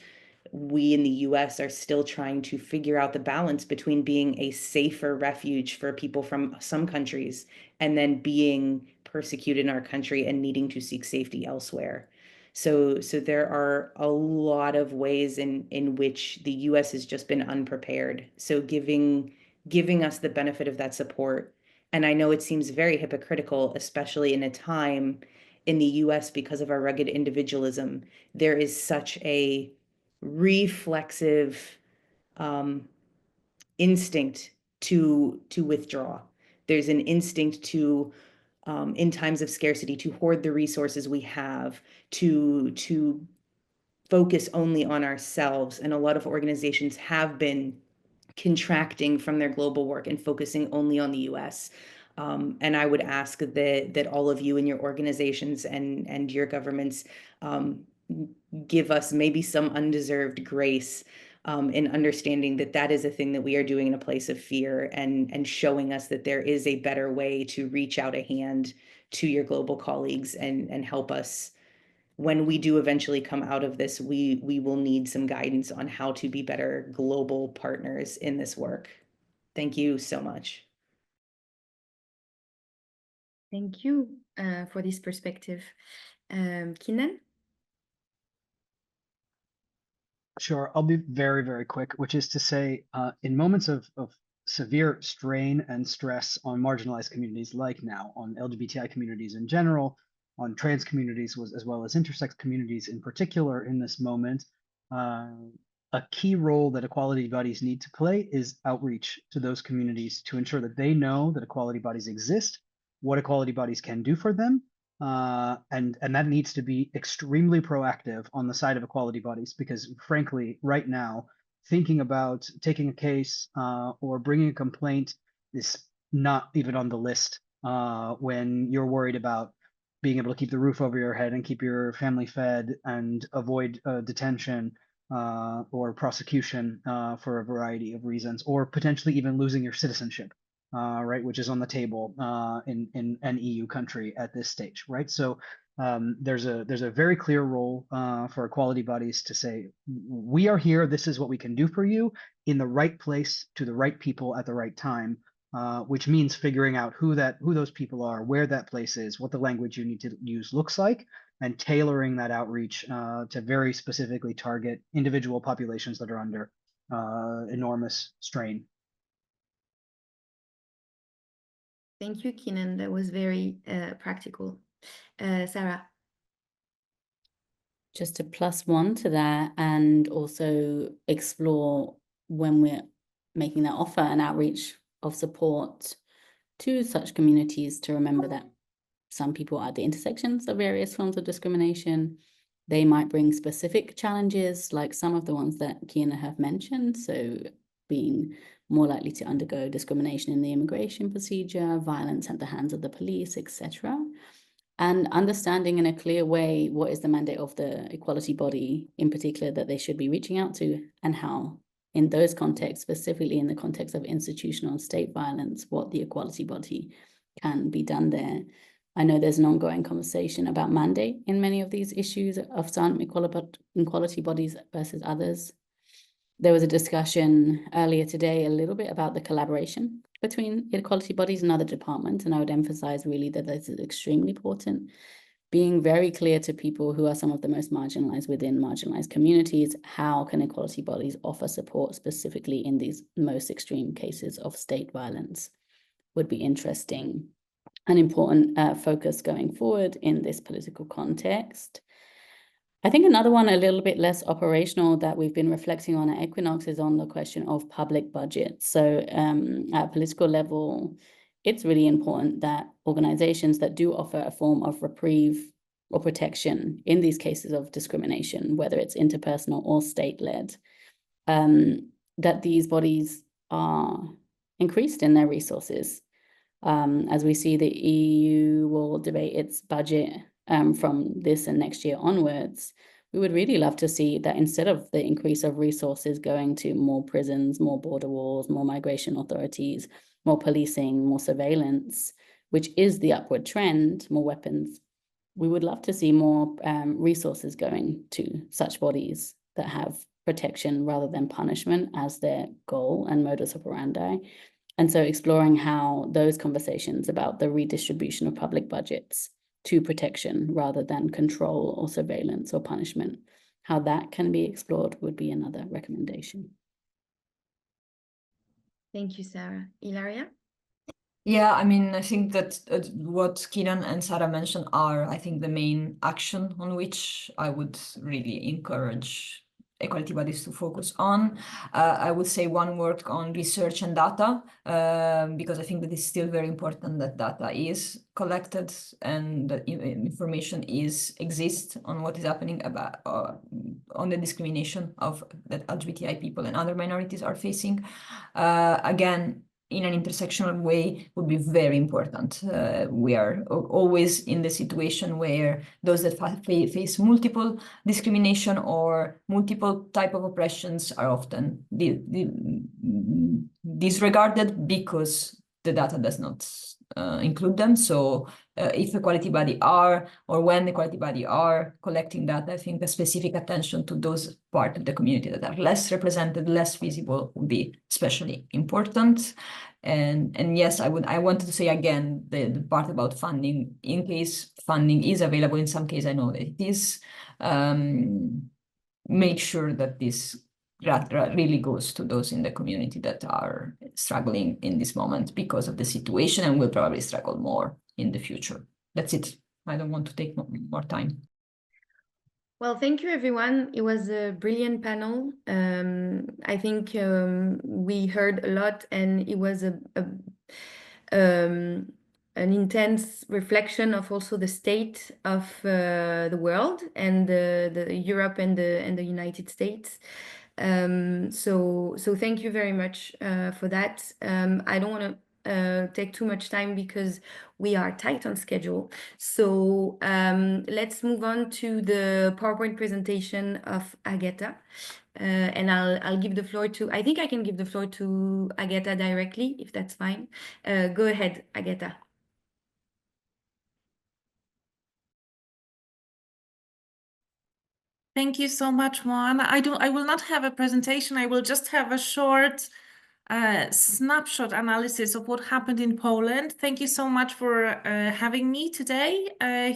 we in the US are still trying to figure out the balance between being a safer refuge for people from some countries and then being persecuted in our country and needing to seek safety elsewhere. So there are a lot of ways in which the US has just been unprepared. So giving us the benefit of that support. And I know it seems very hypocritical, especially in a time in the US, because of our rugged individualism, there is such a reflexive instinct to withdraw. There's an instinct to, in times of scarcity, to hoard the resources we have, to focus only on ourselves. And a lot of organizations have been contracting from their global work and focusing only on the US. And I would ask that all of you and your organizations and your governments give us maybe some undeserved grace in understanding that is a thing that we are doing in a place of fear, and showing us that there is a better way to reach out a hand to your global colleagues and help us when we do eventually come out of this, we will need some guidance on how to be better global partners in this work. Thank you so much. Thank you for this perspective. Keenan? Sure, I'll be very, very quick, which is to say, in moments of severe strain and stress on marginalized communities like now, on LGBTI communities in general, on trans communities as well as intersex communities in particular in this moment, a key role that equality bodies need to play is outreach to those communities to ensure that they know that equality bodies exist, what equality bodies can do for them, and that needs to be extremely proactive on the side of equality bodies, because frankly, right now, thinking about taking a case or bringing a complaint is not even on the list when you're worried about being able to keep the roof over your head and keep your family fed and avoid detention or prosecution for a variety of reasons, or potentially even losing your citizenship. Right, which is on the table in an EU country at this stage, right? So there's a very clear role for equality bodies to say, we are here, this is what we can do for you, in the right place to the right people at the right time, which means figuring out who those people are, where that place is, what the language you need to use looks like, and tailoring that outreach to very specifically target individual populations that are under enormous strain. Thank you, Keenan. That was very practical. Sarah? Just to +1 to that, and also explore when we're making that offer and outreach of support to such communities, to remember that some people are at the intersections of various forms of discrimination. They might bring specific challenges, like some of the ones that Keenan have mentioned. So being more likely to undergo discrimination in the immigration procedure, violence at the hands of the police, etc. And understanding in a clear way what is the mandate of the equality body in particular that they should be reaching out to, and how in those contexts, specifically in the context of institutional and state violence, what the equality body can be done there. I know there's an ongoing conversation about mandate in many of these issues of some equality bodies versus others. There was a discussion earlier today a little bit about the collaboration between equality bodies and other departments, and I would emphasize really that this is extremely important. Being very clear to people who are some of the most marginalized within marginalized communities, how can equality bodies offer support specifically in these most extreme cases of state violence, would be interesting. An important focus going forward in this political context. I think another one a little bit less operational that we've been reflecting on at Equinox is on the question of public budget. So at a political level, it's really important that organizations that do offer a form of reprieve or protection in these cases of discrimination, whether it's interpersonal or state-led, that these bodies are increased in their resources. As we see, the EU will debate its budget from this and next year onwards. We would really love to see that instead of the increase of resources going to more prisons, more border walls, more migration authorities, more policing, more surveillance, which is the upward trend, more weapons, we would love to see more resources going to such bodies that have protection rather than punishment as their goal and modus operandi. And so exploring how those conversations about the redistribution of public budgets to protection rather than control or surveillance or punishment, how that can be explored would be another recommendation. Thank you, Sarah. Ilaria? Yeah, I mean, I think that what Keenan and Sarah mentioned are, I think, the main action on which I would really encourage equality bodies to focus on. I would say one, work on research and data, because I think that it's still very important that data is collected and that information exists on what is happening about on the discrimination of that LGBTI people and other minorities are facing. Again, in an intersectional way would be very important. We are always in the situation where those that face multiple discrimination or multiple type of oppressions are often disregarded because the data does not include them. So if equality body are, or when equality body are collecting data, I think the specific attention to those parts of the community that are less represented, less visible would be especially important. And yes, I wanted to say again, the part about funding, in case funding is available, in some case I know that it is, make sure that this really goes to those in the community that are struggling in this moment because of the situation and will probably struggle more in the future. That's it. I don't want to take more time. Well, thank you, everyone. It was a brilliant panel. I think we heard a lot, and it was an intense reflection of also the state of the world and the Europe and the United States. So thank you very much for that. I don't want to take too much time because we are tight on schedule. So let's move on to the PowerPoint presentation of Agatha. And I'll give the floor to, I think I can give the floor to Agatha directly, if that's fine. Go ahead, Agatha. Thank you so much, Juan. I will not have a presentation. I will just have a short snapshot analysis of what happened in Poland. Thank you so much for having me today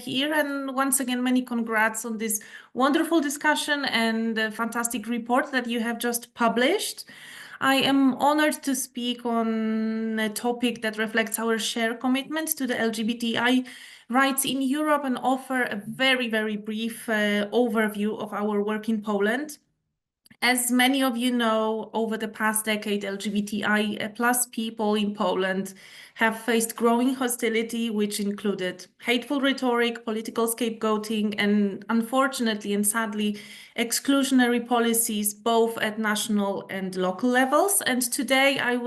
here. And once again, many congrats on this wonderful discussion and the fantastic report that you have just published. I am honored to speak on a topic that reflects our shared commitment to the LGBTI rights in Europe and offer a very, very brief overview of our work in Poland. As many of you know, over the past decade, LGBTI plus people in Poland have faced growing hostility, which included hateful rhetoric, political scapegoating, and unfortunately and sadly, exclusionary policies, both at national and local levels. And today I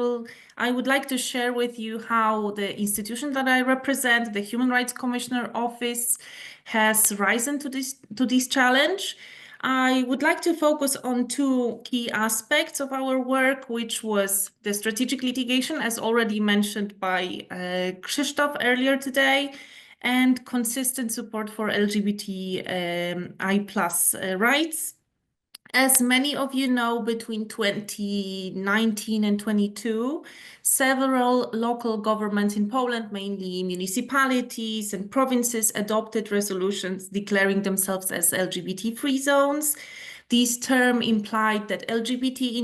would like to share with you how the institution that I represent, the Human Rights Commissioner Office, has risen to this challenge. I would like to focus on two key aspects of our work, which was the strategic litigation, as already mentioned by Krzysztof earlier today, and consistent support for LGBTI plus rights. As many of you know, between 2019 and 22, several local governments in Poland, mainly municipalities and provinces, adopted resolutions declaring themselves as LGBT-free zones. This term implied that LGBT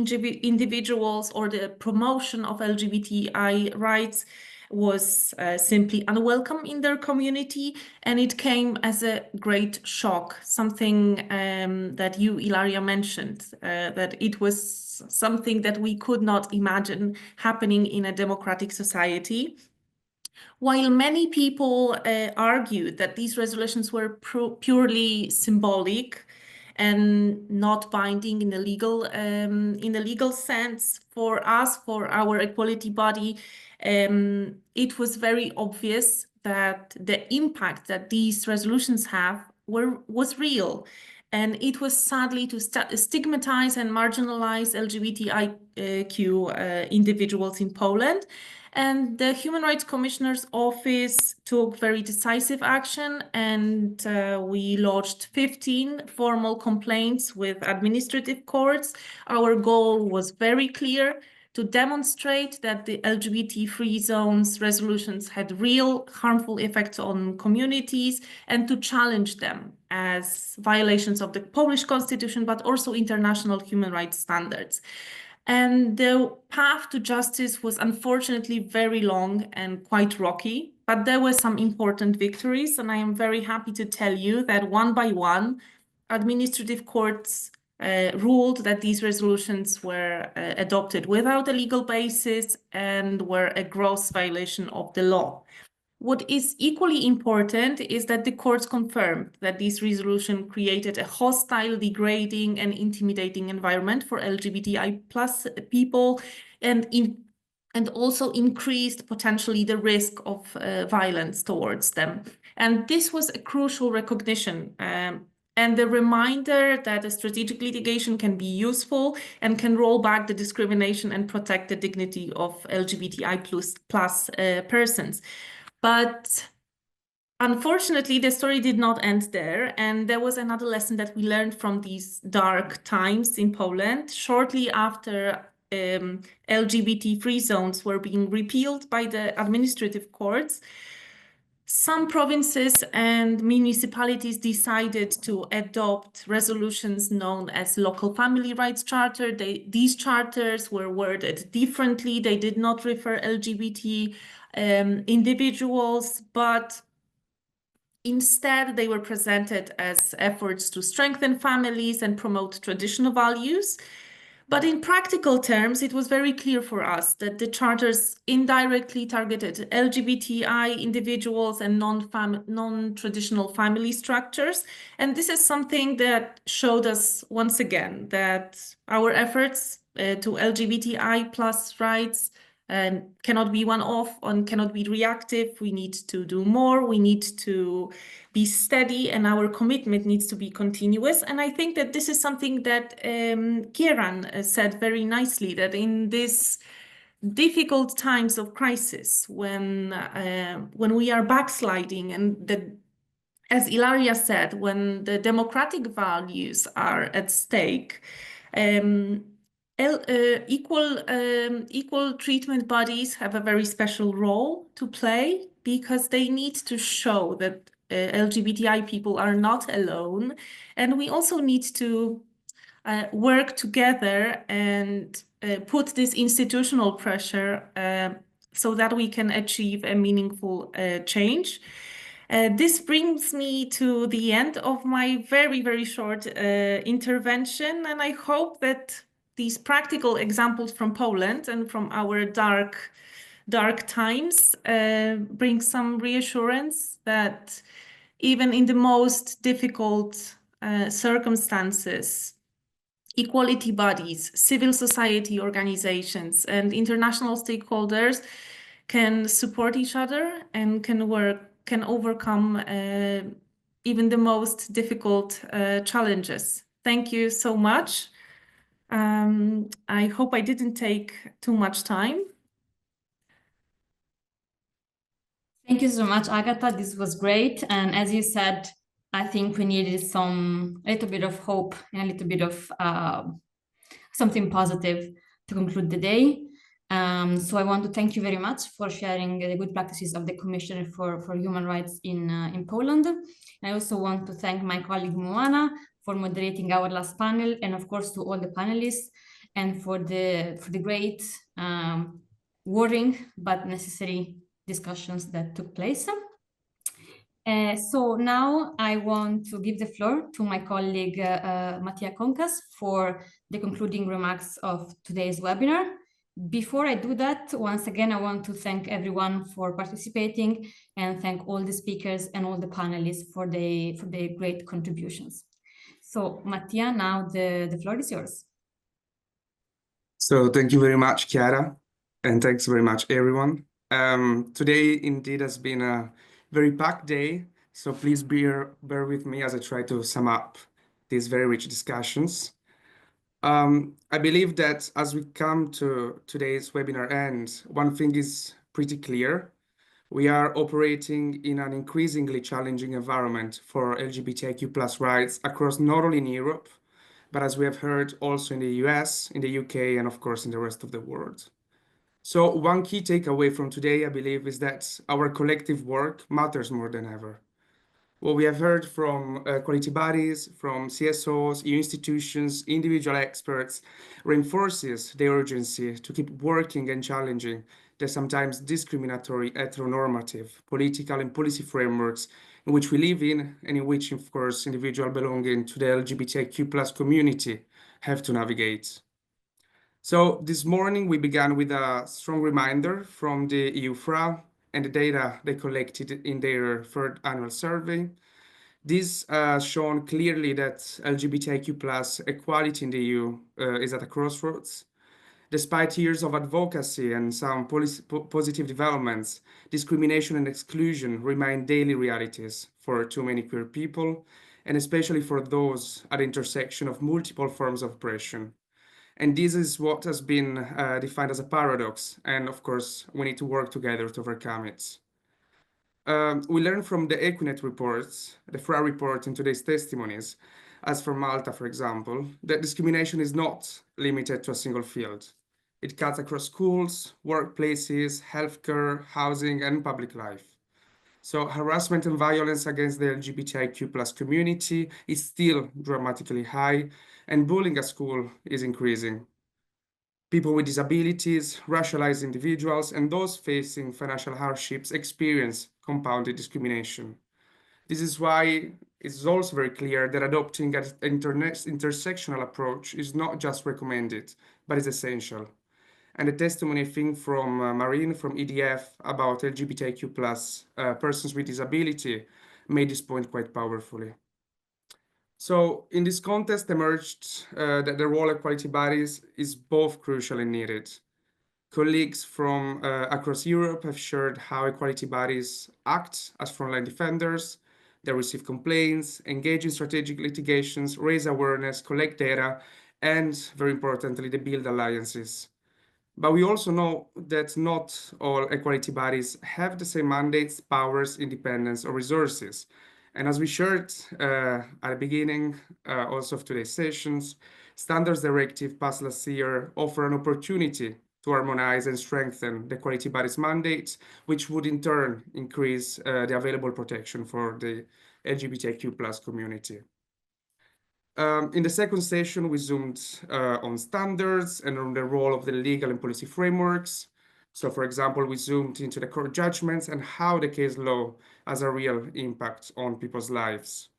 individuals or the promotion of LGBTI rights was simply unwelcome in their community, and it came as a great shock, something that you, Ilaria, mentioned, that it was something that we could not imagine happening in a democratic society. While many people argued that these resolutions were purely symbolic and not binding in the legal sense, for us, for our equality body, it was very obvious that the impact that these resolutions have was real. And it was sadly to stigmatize and marginalize LGBTIQ individuals in Poland. And the Human Rights Commissioner's Office took very decisive action, and we lodged 15 formal complaints with administrative courts. Our goal was very clear: to demonstrate that the LGBT-free zones resolutions had real harmful effects on communities, and to challenge them as violations of the Polish constitution, but also international human rights standards. And the path to justice was unfortunately very long and quite rocky, but there were some important victories, and I am very happy to tell you that one by one, administrative courts ruled that these resolutions were adopted without a legal basis and were a gross violation of the law. What is equally important is that the courts confirmed that this resolution created a hostile, degrading, and intimidating environment for LGBTI plus people, and also increased potentially the risk of violence towards them. And this was a crucial recognition. and the reminder that a strategic litigation can be useful and can roll back the discrimination and protect the dignity of LGBTI plus persons. But unfortunately, the story did not end there, and there was another lesson that we learned from these dark times in Poland. Shortly after LGBT-free zones were being repealed by the administrative courts, some provinces and municipalities decided to adopt resolutions known as local family rights charter. These charters were worded differently. They did not refer LGBT individuals, but instead, they were presented as efforts to strengthen families and promote traditional values. But in practical terms, it was very clear for us that the charters indirectly targeted LGBTI individuals and non-traditional family structures. And this is something that showed us once again that our efforts to LGBTI plus rights cannot be one-off and cannot be reactive. We need to do more. We need to be steady, and our commitment needs to be continuous. And I think that this is something that Kieran said very nicely, that in this difficult times of crisis, when we are backsliding, and as Ilaria said, when the democratic values are at stake, equal treatment bodies have a very special role to play, because they need to show that LGBTI people are not alone. And we also need to work together and put this institutional pressure so that we can achieve a meaningful change. This brings me to the end of my very, very short intervention, and I hope that these practical examples from Poland and from our dark times bring some reassurance that even in the most difficult circumstances, equality bodies, civil society organizations, and international stakeholders can support each other and can overcome even the most difficult challenges. Thank you so much. I hope I didn't take too much time. Thank you so much, Agatha. This was great. And as you said, I think we needed a little bit of hope and a little bit of something positive to conclude the day. So I want to thank you very much for sharing the good practices of the Commissioner for Human Rights in Poland. And I also want to thank my colleague Moana for moderating our last panel, and of course to all the panelists, and for the great, worrying but necessary discussions that took place. So now I want to give the floor to my colleague Mattia Concas for the concluding remarks of today's webinar. Before I do that, once again, I want to thank everyone for participating, and thank all the speakers and all the panelists for the great contributions. So Mattia, now the floor is yours. So thank you very much, Chiara, and thanks very much, everyone. Today indeed has been a very packed day, so please bear with me as I try to sum up these very rich discussions. I believe that as we come to today's webinar end, one thing is pretty clear. We are operating in an increasingly challenging environment for LGBTIQ plus rights across not only in Europe, but as we have heard, also in the US, in the UK, and of course in the rest of the world. So one key takeaway from today, I believe, is that our collective work matters more than ever. What we have heard from quality bodies, from CSOs, EU institutions, individual experts, reinforces the urgency to keep working and challenging the sometimes discriminatory heteronormative political and policy frameworks in which we live in, and in which, of course, individuals belonging to the LGBTIQ plus community have to navigate. So this morning, we began with a strong reminder from the EUFRA and the data they collected in their third annual survey. This has shown clearly that LGBTIQ plus equality in the EU is at a crossroads. Despite years of advocacy and some positive developments, discrimination and exclusion remain daily realities for too many queer people. and especially for those at the intersection of multiple forms of oppression. And this is what has been defined as a paradox. And of course, we need to work together to overcome it. We learned from the Equinet reports, the FRA report in today's testimonies, as from Malta, for example, that discrimination is not limited to a single field. It cuts across schools, workplaces, healthcare, housing, and public life. So harassment and violence against the LGBTIQ+ community is still dramatically high, and bullying at school is increasing. People with disabilities, racialized individuals, and those facing financial hardships experience compounded discrimination. This is why it's also very clear that adopting an intersectional approach is not just recommended, but is essential. And the testimony, I think, from Marine from EDF about LGBTIQ+ persons with disability made this point quite powerfully. So in this context emerged that the role of equality bodies is both crucial and needed. Colleagues from across Europe have shared how equality bodies act as frontline defenders. They receive complaints, engage in strategic litigations, raise awareness, collect data, and very importantly, they build alliances. But we also know that not all equality bodies have the same mandates, powers, independence, or resources. And as we shared at the beginning also of today's sessions, Standards Directive passed last year offer an opportunity to harmonize and strengthen the equality bodies mandates, which would in turn increase the available protection for the LGBTIQ+ community. In the second session, we zoomed on standards and on the role of the legal and policy frameworks. So, for example, we zoomed into the court judgments and how the case law has a real impact on people's lives.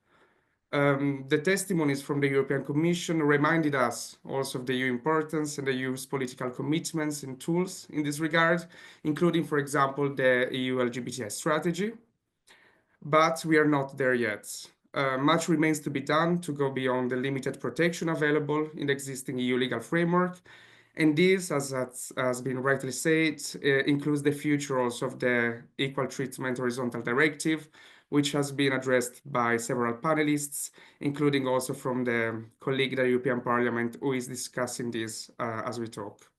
The testimonies from the European Commission reminded us also of the EU importance and the EU's political commitments and tools in this regard, including, for example, the EU LGBTI strategy. But we are not there yet. Much remains to be done to go beyond the limited protection available in the existing EU legal framework. And this, as has been rightly said, includes the future also of the Equal Treatment Horizontal Directive, which has been addressed by several panelists, including also from the colleague at the European Parliament who is discussing this as we talk.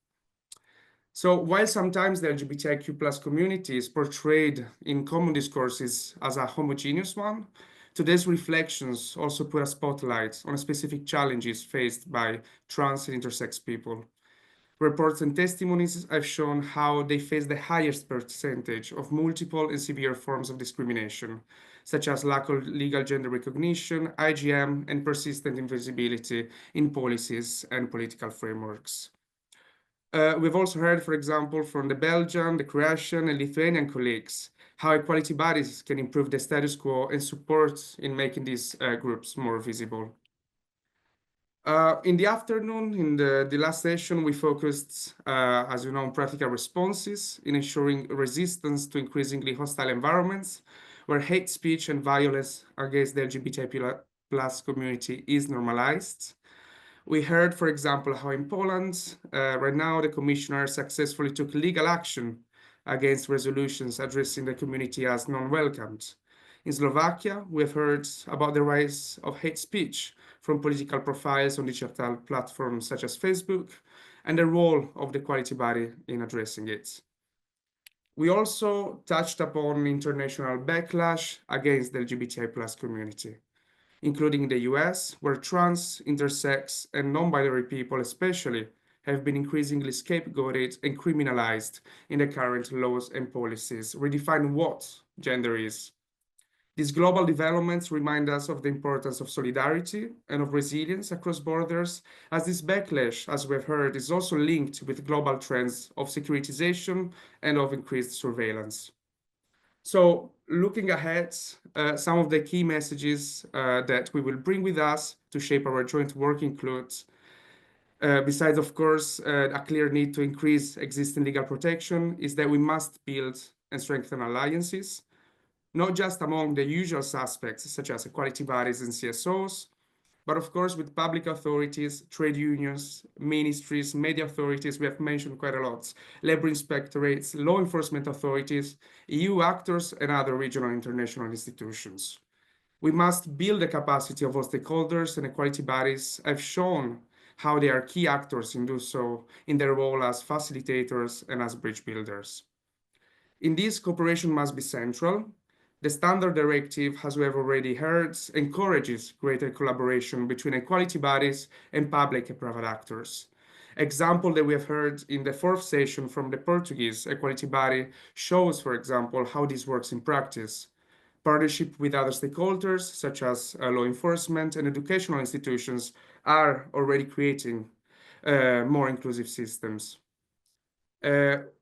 So while sometimes the LGBTIQ+ community is portrayed in common discourses as a homogeneous one, today's reflections also put a spotlight on specific challenges faced by trans and intersex people. Reports and testimonies have shown how they face the highest percentage of multiple and severe forms of discrimination, such as lack of legal gender recognition, IGM, and persistent invisibility in policies and political frameworks. We've also heard, for example, from the Belgian, the Croatian, and Lithuanian colleagues, how equality bodies can improve the status quo and support in making these groups more visible. In the afternoon, in the last session, we focused, as you know, on practical responses in ensuring resistance to increasingly hostile environments where hate speech and violence against the LGBTI+ community is normalized. We heard, for example, how in Poland, right now, the commissioner successfully took legal action against resolutions addressing the community as non-welcomed. In Slovakia, we have heard about the rise of hate speech from political profiles on digital platforms such as Facebook, and the role of the equality body in addressing it. We also touched upon international backlash against the LGBTI+ community, including in the US, where trans, intersex, and non-binary people especially have been increasingly scapegoated and criminalized in the current laws and policies, redefine what gender is. These global developments remind us of the importance of solidarity and of resilience across borders, as this backlash, as we've heard, is also linked with global trends of securitization and of increased surveillance. So looking ahead, some of the key messages that we will bring with us to shape our joint work include, besides, of course, a clear need to increase existing legal protection, is that we must build and strengthen alliances, not just among the usual suspects, such as equality bodies and CSOs, but of course with public authorities, trade unions, ministries, media authorities, we have mentioned quite a lot, labor inspectorates, law enforcement authorities, EU actors, and other regional and international institutions. We must build the capacity of all stakeholders, and equality bodies have shown how they are key actors in doing so in their role as facilitators and as bridge builders. In this, cooperation must be central. The Standard Directive, as we have already heard, encourages greater collaboration between equality bodies and public and private actors. Example that we have heard in the fourth session from the Portuguese equality body shows, for example, how this works in practice. Partnership with other stakeholders, such as law enforcement and educational institutions, are already creating more inclusive systems.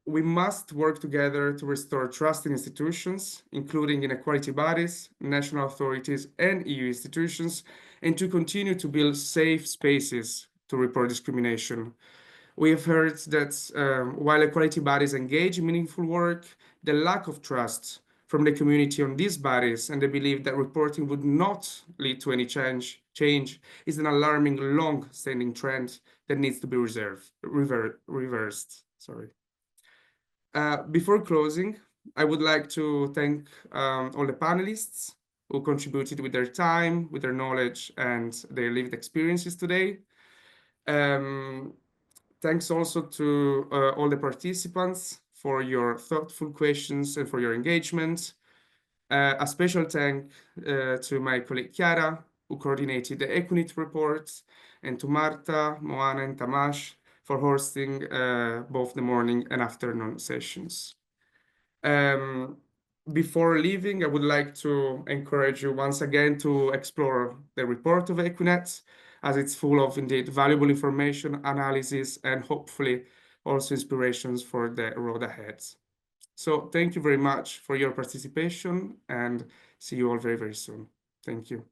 We must work together to restore trust in institutions, including in equality bodies, national authorities, and EU institutions, and to continue to build safe spaces to report discrimination. We have heard that while equality bodies engage in meaningful work, the lack of trust from the community on these bodies and the belief that reporting would not lead to any change is an alarming, long-standing trend that needs to be reversed. Sorry. Before closing, I would like to thank all the panelists who contributed with their time, with their knowledge, and their lived experiences today. Thanks also to all the participants for your thoughtful questions and for your engagement. A special thank to my colleague Chiara, who coordinated the Equinet report, and to Marta, Moana, and Tamas for hosting both the morning and afternoon sessions. Before leaving, I would like to encourage you once again to explore the report of Equinet, as it's full of indeed valuable information, analysis, and hopefully also inspirations for the road ahead. So thank you very much for your participation, and see you all very, very soon. Thank you.